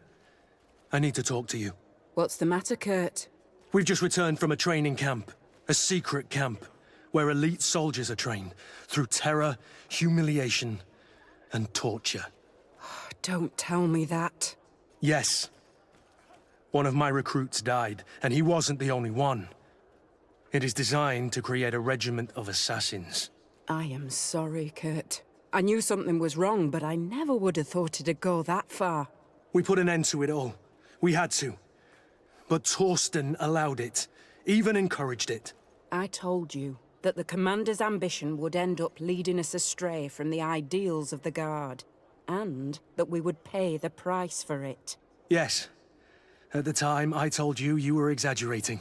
I need to talk to you. What's the matter, Kurt? We've just returned from a training camp. A secret camp, where elite soldiers are trained through terror, humiliation, and torture. Don't tell me that. Yes. One of my recruits died, and he wasn't the only one. It is designed to create a regiment of assassins. I am sorry, Kurt. I knew something was wrong, but I never would have thought it'd go that far. We put an end to it all. We had to. But Torsten allowed it, even encouraged it. I told you that the commander's ambition would end up leading us astray from the ideals of the Guard, and that we would pay the price for it. Yes. At the time, I told you you were exaggerating.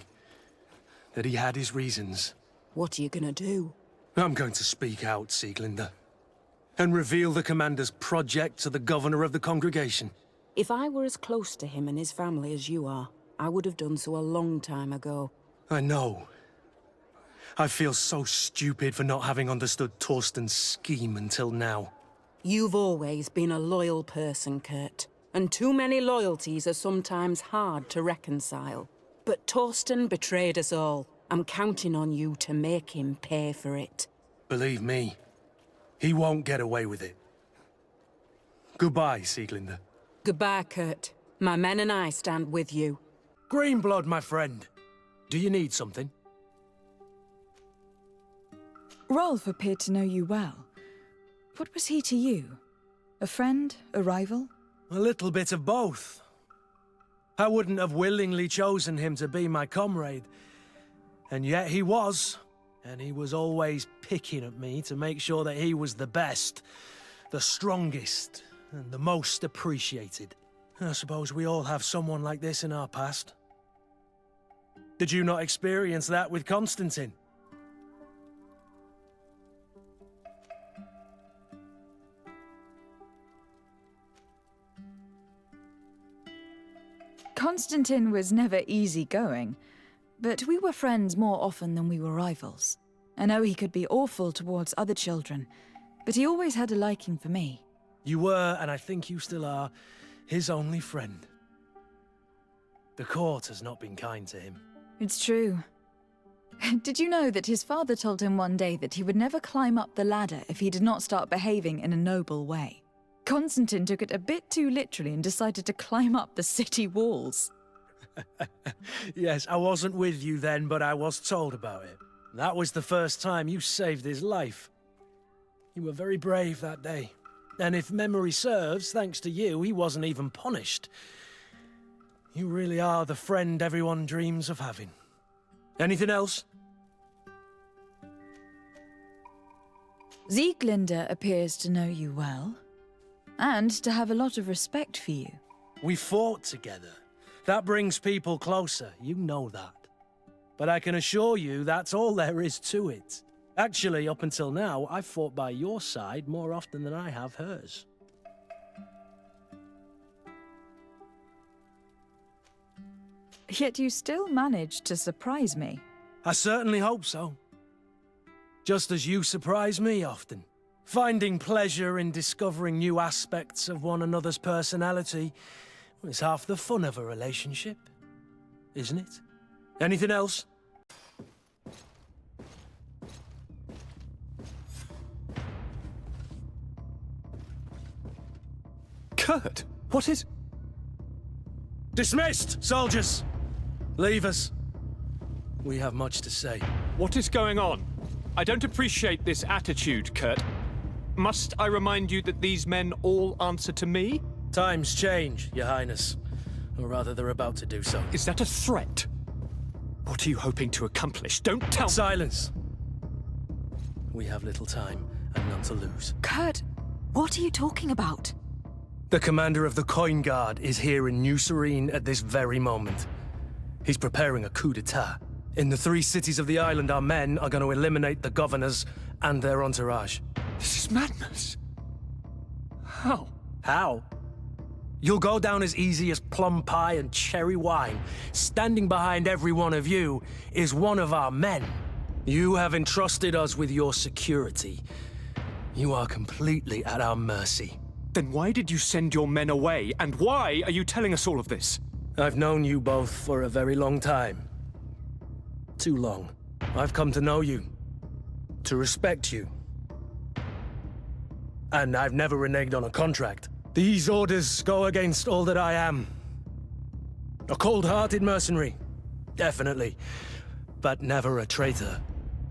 That he had his reasons. What are you gonna do? I'm going to speak out, Sieglinder. And reveal the commander's project to the governor of the congregation. If I were as close to him and his family as you are, I would have done so a long time ago. I know. I feel so stupid for not having understood Torsten's scheme until now. You've always been a loyal person, Kurt. And too many loyalties are sometimes hard to reconcile. But Torsten betrayed us all. I'm counting on you to make him pay for it. Believe me, he won't get away with it. Goodbye, Sieglinder. Goodbye, Kurt. My men and I stand with you. Greenblood, my friend. Do you need something? Rolf appeared to know you well. What was he to you? A friend? A rival? A little bit of both. I wouldn't have willingly chosen him to be my comrade. And yet he was. And he was always picking at me to make sure that he was the best, the strongest, and the most appreciated. I suppose we all have someone like this in our past. Did you not experience that with Constantine? Constantine was never easygoing, but we were friends more often than we were rivals. I know he could be awful towards other children, but he always had a liking for me. You were, and I think you still are, his only friend. The court has not been kind to him. It's true. Did you know that his father told him one day that he would never climb up the ladder if he did not start behaving in a noble way? Constantine took it a bit too literally and decided to climb up the city walls. Yes, I wasn't with you then, but I was told about it. That was the first time you saved his life. You were very brave that day. And if memory serves, thanks to you, he wasn't even punished. You really are the friend everyone dreams of having. Anything else? Sieglinder appears to know you well, and to have a lot of respect for you. We fought together. That brings people closer, you know that. But I can assure you that's all there is to it. Actually, up until now, I've fought by your side more often than I have hers. Yet you still managed to surprise me. I certainly hope so. Just as you surprise me often. Finding pleasure in discovering new aspects of one another's personality is half the fun of a relationship, isn't it? Anything else? Kurt, what is... Dismissed, soldiers! Leave us. We have much to say. What is going on? I don't appreciate this attitude, Kurt. Must I remind you that these men all answer to me? Times change, Your Highness. Or rather, they're about to do so. Is that a threat? What are you hoping to accomplish? Don't tell me... Silence! We have little time, and none to lose. Kurt, What are you talking about? The commander of the Coin Guard is here in New Serene at this very moment. He's preparing a coup d'etat. In the 3 cities of the island, our men are going to eliminate the governors and their entourage. This is madness. How? How? You'll go down as easy as plum pie and cherry wine. Standing behind every one of you is one of our men. You have entrusted us with your security. You are completely at our mercy. Then why did you send your men away, and why are you telling us all of this? I've known you both for a very long time. Too long. I've come to know you, to respect you. And I've never reneged on a contract. These orders go against all that I am. A cold-hearted mercenary, definitely, but never a traitor.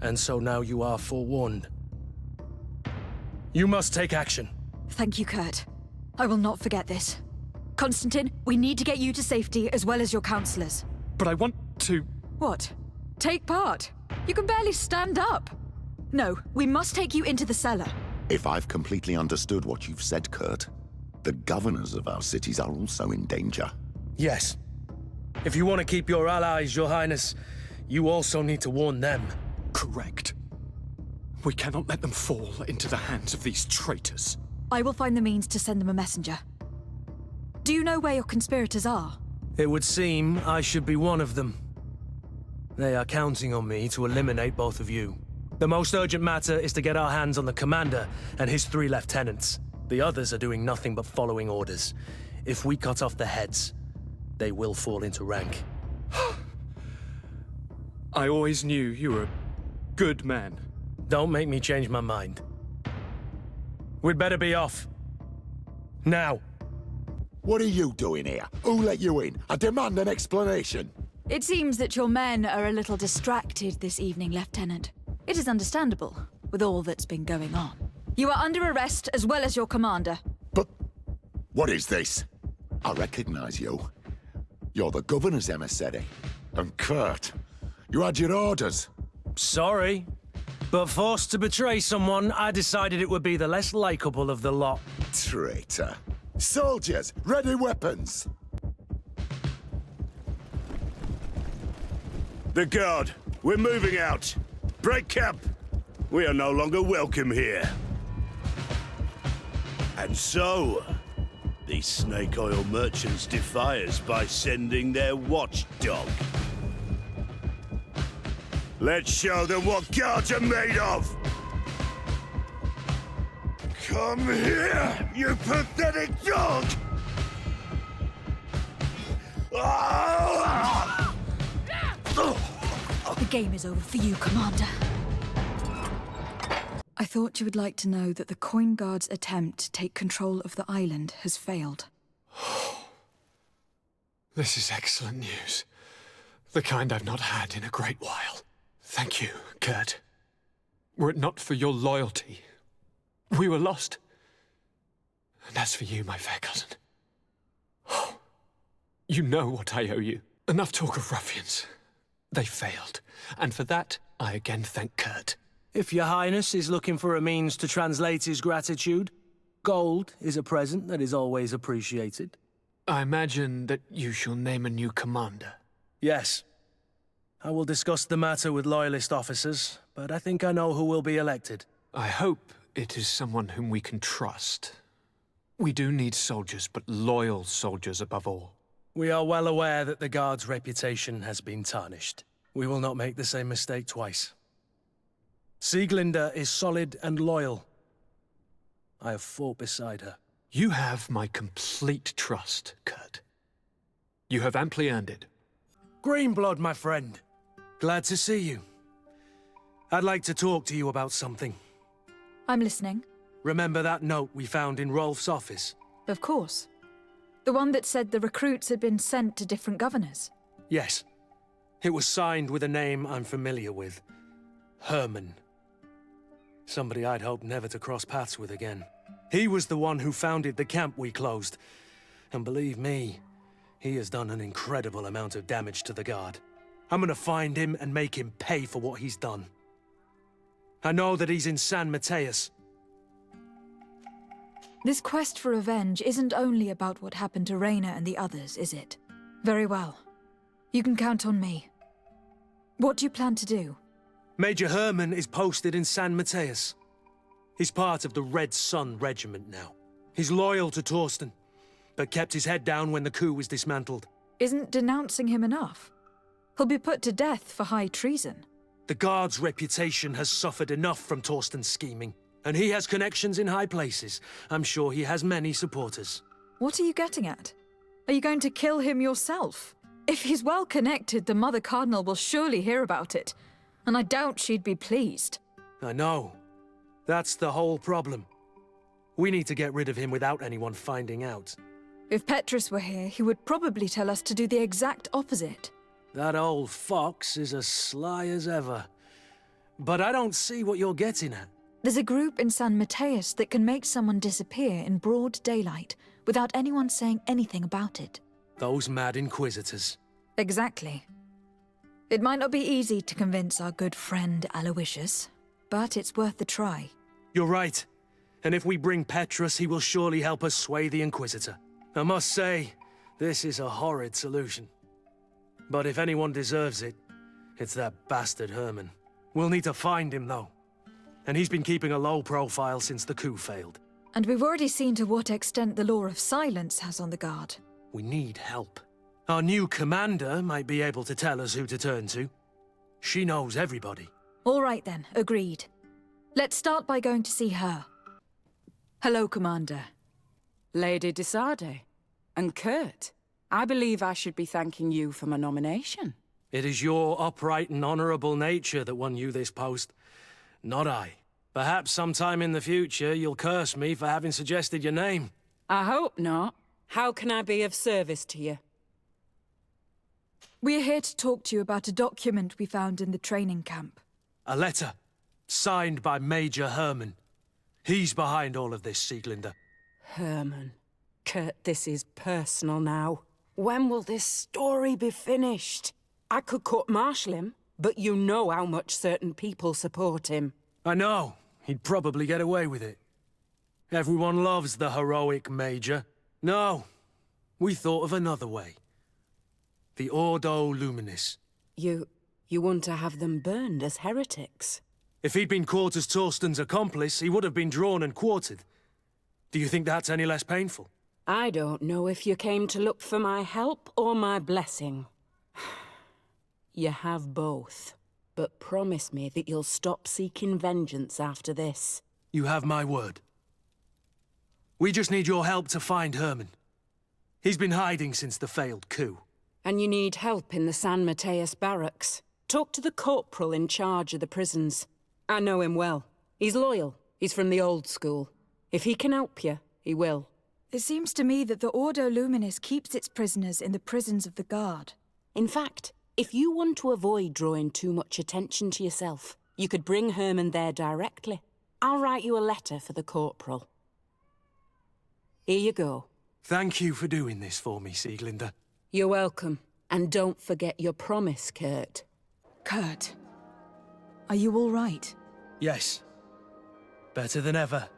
And so now you are forewarned. You must take action. Thank you, Kurt. I will not forget this. Constantine, we need to get you to safety as well as your counselors. But I want to... What? Take part? You can barely stand up. No, we must take you into the cellar. If I've completely understood what you've said, Kurt, the governors of our cities are also in danger. Yes. If you want to keep your allies, Your Highness, you also need to warn them. Correct. We cannot let them fall into the hands of these traitors. I will find the means to send them a messenger. Do you know where your conspirators are? It would seem I should be one of them. They are counting on me to eliminate both of you. The most urgent matter is to get our hands on the commander and his 3 lieutenants. The others are doing nothing but following orders. If we cut off their heads, they will fall into rank. I always knew you were a good man. Don't make me change my mind. We'd better be off. Now. What are you doing here? Who let you in? I demand an explanation. It seems that your men are a little distracted this evening, Lieutenant. It is understandable, with all that's been going on. You are under arrest, as well as your commander. But what is this? I recognize you. You're the governor's emissary. And Kurt, you had your orders. Sorry, but forced to betray someone, I decided it would be the less likable of the lot. Traitor. Soldiers, ready weapons. The guard, we're moving out. Break camp. We are no longer welcome here. And so, these snake oil merchants defy us by sending their watchdog. Let's show them what guards are made of! Come here, you pathetic dog! The game is over for you, Commander. I thought you would like to know that the Coin Guard's attempt to take control of the island has failed. This is excellent news. The kind I've not had in a great while. Thank you, Kurt. Were it not for your loyalty, we were lost. And as for you, my fair cousin, you know what I owe you. Enough talk of ruffians. They failed, and for that, I again thank Kurt. If your Highness is looking for a means to translate his gratitude, gold is a present that is always appreciated. I imagine that you shall name a new commander. Yes. I will discuss the matter with Loyalist officers, but I think I know who will be elected. I hope it is someone whom we can trust. We do need soldiers, but loyal soldiers above all. We are well aware that the Guard's reputation has been tarnished. We will not make the same mistake twice. Sieglinde is solid and loyal. I have fought beside her. You have my complete trust, Kurt. You have amply earned it. Greenblood, my friend. Glad to see you. I'd like to talk to you about something. I'm listening. Remember that note we found in Rolf's office? Of course. The one that said the recruits had been sent to different governors. Yes. It was signed with a name I'm familiar with. Herman. Somebody I'd hoped never to cross paths with again. He was the one who founded the camp we closed. And believe me, he has done an incredible amount of damage to the Guard. I'm gonna find him and make him pay for what he's done. I know that he's in San Mateus. This quest for revenge isn't only about what happened to Reyna and the others, is it? Very well. You can count on me. What do you plan to do? Major Herman is posted in San Mateus. He's part of the Red Sun Regiment now. He's loyal to Torsten, but kept his head down when the coup was dismantled. Isn't denouncing him enough? He'll be put to death for high treason. The Guard's reputation has suffered enough from Torsten's scheming, and he has connections in high places. I'm sure he has many supporters. What are you getting at? Are you going to kill him yourself? If he's well connected, the Mother Cardinal will surely hear about it, and I doubt she'd be pleased. I know. That's the whole problem. We need to get rid of him without anyone finding out. If Petrus were here, he would probably tell us to do the exact opposite. That old fox is as sly as ever. But I don't see what you're getting at. There's a group in San Mateus that can make someone disappear in broad daylight without anyone saying anything about it. Those mad inquisitors. Exactly. It might not be easy to convince our good friend Aloysius, but it's worth the try. You're right. And if we bring Petrus, he will surely help us sway the Inquisitor. I must say, this is a horrid solution. But if anyone deserves it, it's that bastard Herman. We'll need to find him, though. And he's been keeping a low profile since the coup failed. And we've already seen to what extent the law of silence has on the Guard. We need help. Our new commander might be able to tell us who to turn to. She knows everybody. All right then, agreed. Let's start by going to see her. Hello, Commander. Lady de Sardet. And Kurt. I believe I should be thanking you for my nomination. It is your upright and honorable nature that won you this post, not I. Perhaps sometime in the future you'll curse me for having suggested your name. I hope not. How can I be of service to you? We're here to talk to you about a document we found in the training camp. A letter, signed by Major Herman. He's behind all of this, Sieglinde. Herman. Kurt, this is personal now. When will this story be finished? I could court-martial him, but you know how much certain people support him. I know. He'd probably get away with it. Everyone loves the heroic Major. No, we thought of another way. The Ordo Luminis. You want to have them burned as heretics? If he'd been caught as Torsten's accomplice, he would have been drawn and quartered. Do you think that's any less painful? I don't know if you came to look for my help or my blessing. You have both. But promise me that you'll stop seeking vengeance after this. You have my word. We just need your help to find Herman. He's been hiding since the failed coup. And you need help in the San Mateus barracks. Talk to the corporal in charge of the prisons. I know him well. He's loyal. He's from the old school. If he can help you, he will. It seems to me that the Ordo Luminis keeps its prisoners in the prisons of the Guard. In fact, if you want to avoid drawing too much attention to yourself, you could bring Herman there directly. I'll write you a letter for the corporal. Here you go. Thank you for doing this for me, Sieglinde. You're welcome. And don't forget your promise, Kurt. Kurt, are you all right? Yes. Better than ever.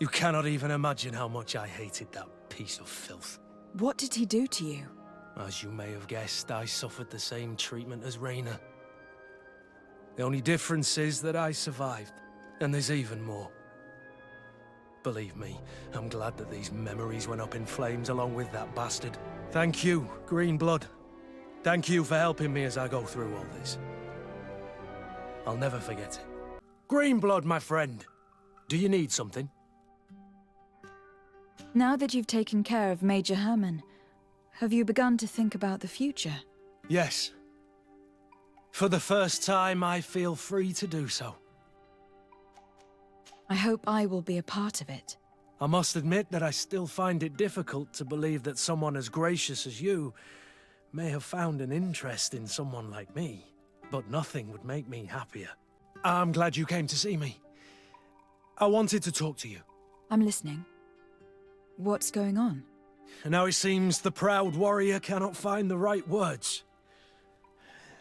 You cannot even imagine how much I hated that piece of filth. What did he do to you? As you may have guessed, I suffered the same treatment as Reyna. The only difference is that I survived, and there's even more. Believe me, I'm glad that these memories went up in flames along with that bastard. Thank you, Green Blood. Thank you for helping me as I go through all this. I'll never forget it. Green Blood, my friend. Do you need something? Now that you've taken care of Major Herman, have you begun to think about the future? Yes. For the first time, I feel free to do so. I hope I will be a part of it. I must admit that I still find it difficult to believe that someone as gracious as you may have found an interest in someone like me. But nothing would make me happier. I'm glad you came to see me. I wanted to talk to you. I'm listening. What's going on? Now it seems the proud warrior cannot find the right words.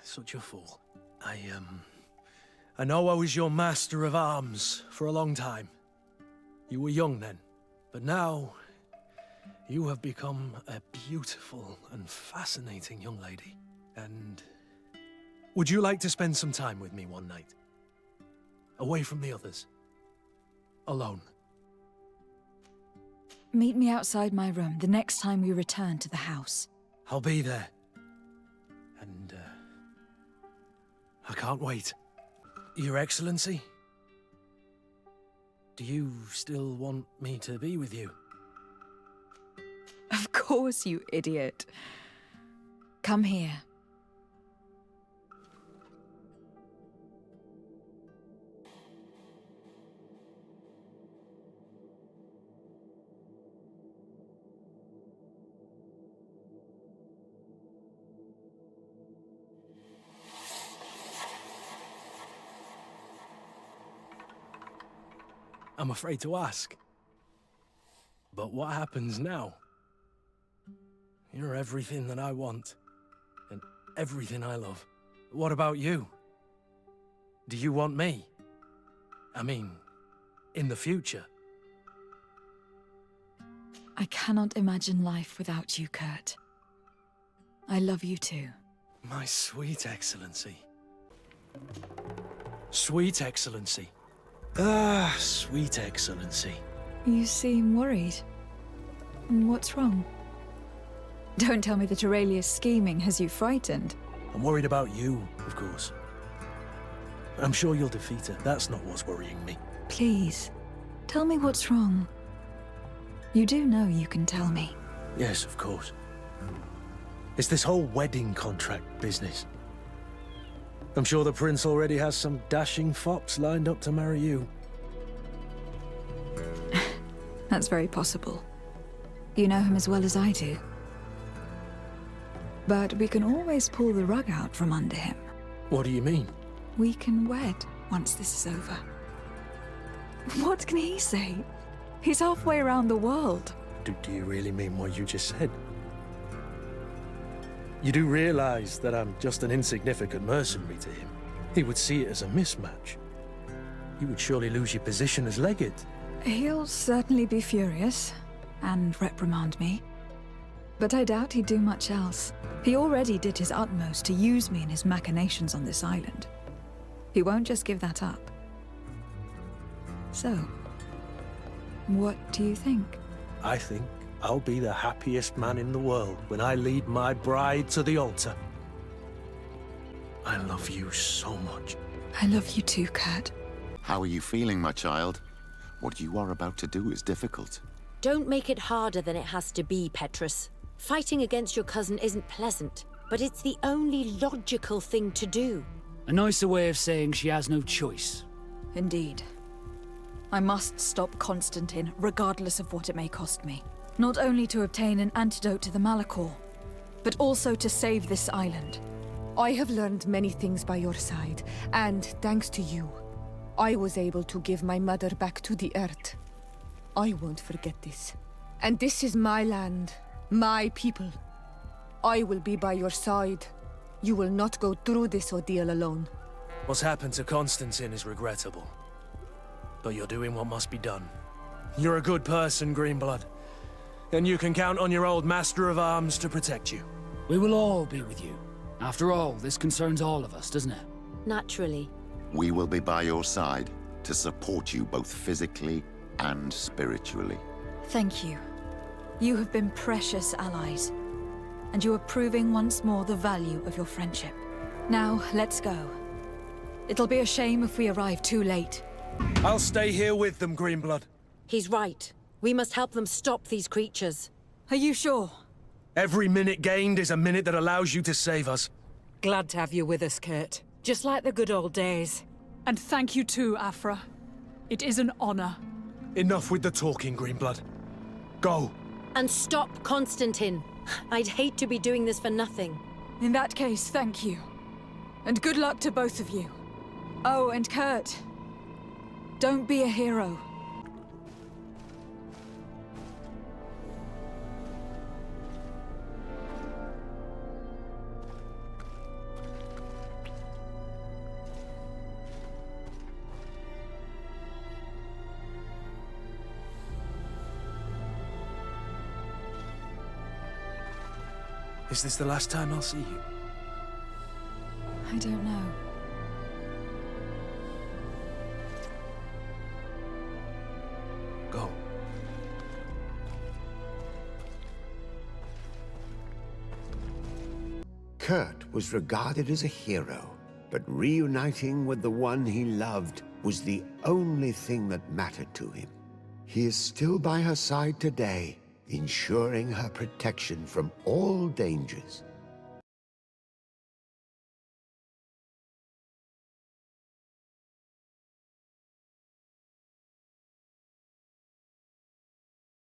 Such a fool. I know I was your master of arms for a long time. You were young then, But now, you have become a beautiful and fascinating young lady. And would you like to spend some time with me one night? Away from the others. Alone. Meet me outside my room the next time we return to the house. I'll be there. And, I can't wait. Your Excellency? Do you still want me to be with you? Of course, you idiot. Come here. I'm afraid to ask. But what happens now? You're everything that I want, and everything I love. What about you? Do you want me? I mean, in the future? I cannot imagine life without you, Kurt. I love you too. My sweet Excellency. Sweet Excellency. Ah, sweet Excellency. You seem worried. What's wrong? Don't tell me that Aurelia's scheming has you frightened. I'm worried about you, of course. I'm sure you'll defeat her. That's not what's worrying me. Please, tell me what's wrong. You do know you can tell me. Yes, of course. It's this whole wedding contract business. I'm sure the prince already has some dashing fops lined up to marry you. That's very possible. You know him as well as I do. But we can always pull the rug out from under him. What do you mean? We can wed once this is over. What can he say? He's halfway around the world. Do you really mean what you just said? You do realize that I'm just an insignificant mercenary to him. He would see it as a mismatch. You would surely lose your position as legate. He'll certainly be furious and reprimand me. But I doubt he'd do much else. He already did his utmost to use me in his machinations on this island. He won't just give that up. So, what do you think? I think I'll be the happiest man in the world when I lead my bride to the altar. I love you so much. I love you too, Kurt. How are you feeling, my child? What you are about to do is difficult. Don't make it harder than it has to be, Petrus. Fighting against your cousin isn't pleasant, but it's the only logical thing to do. A nicer way of saying she has no choice. Indeed. I must stop Constantine, regardless of what it may cost me. Not only to obtain an antidote to the Malachor, but also to save this island. I have learned many things by your side, and thanks to you, I was able to give my mother back to the earth. I won't forget this. And this is my land, my people. I will be by your side. You will not go through this ordeal alone. What's happened to Constantine is regrettable. But you're doing what must be done. You're a good person, Greenblood. And you can count on your old master of arms to protect you. We will all be with you. After all, this concerns all of us, doesn't it? Naturally. We will be by your side to support you both physically and spiritually. Thank you. You have been precious allies, and you are proving once more the value of your friendship. Now, let's go. It'll be a shame if we arrive too late. I'll stay here with them, Greenblood. He's right. We must help them stop these creatures. Are you sure? Every minute gained is a minute that allows you to save us. Glad to have you with us, Kurt. Just like the good old days. And thank you too, Afra. It is an honor. Enough with the talking, Greenblood. Go. And stop Constantine. I'd hate to be doing this for nothing. In that case, thank you. And good luck to both of you. Oh, and Kurt, don't be a hero. Is this the last time I'll see you? I don't know. Go. Kurt was regarded as a hero, but reuniting with the one he loved was the only thing that mattered to him. He is still by her side today, ensuring her protection from all dangers.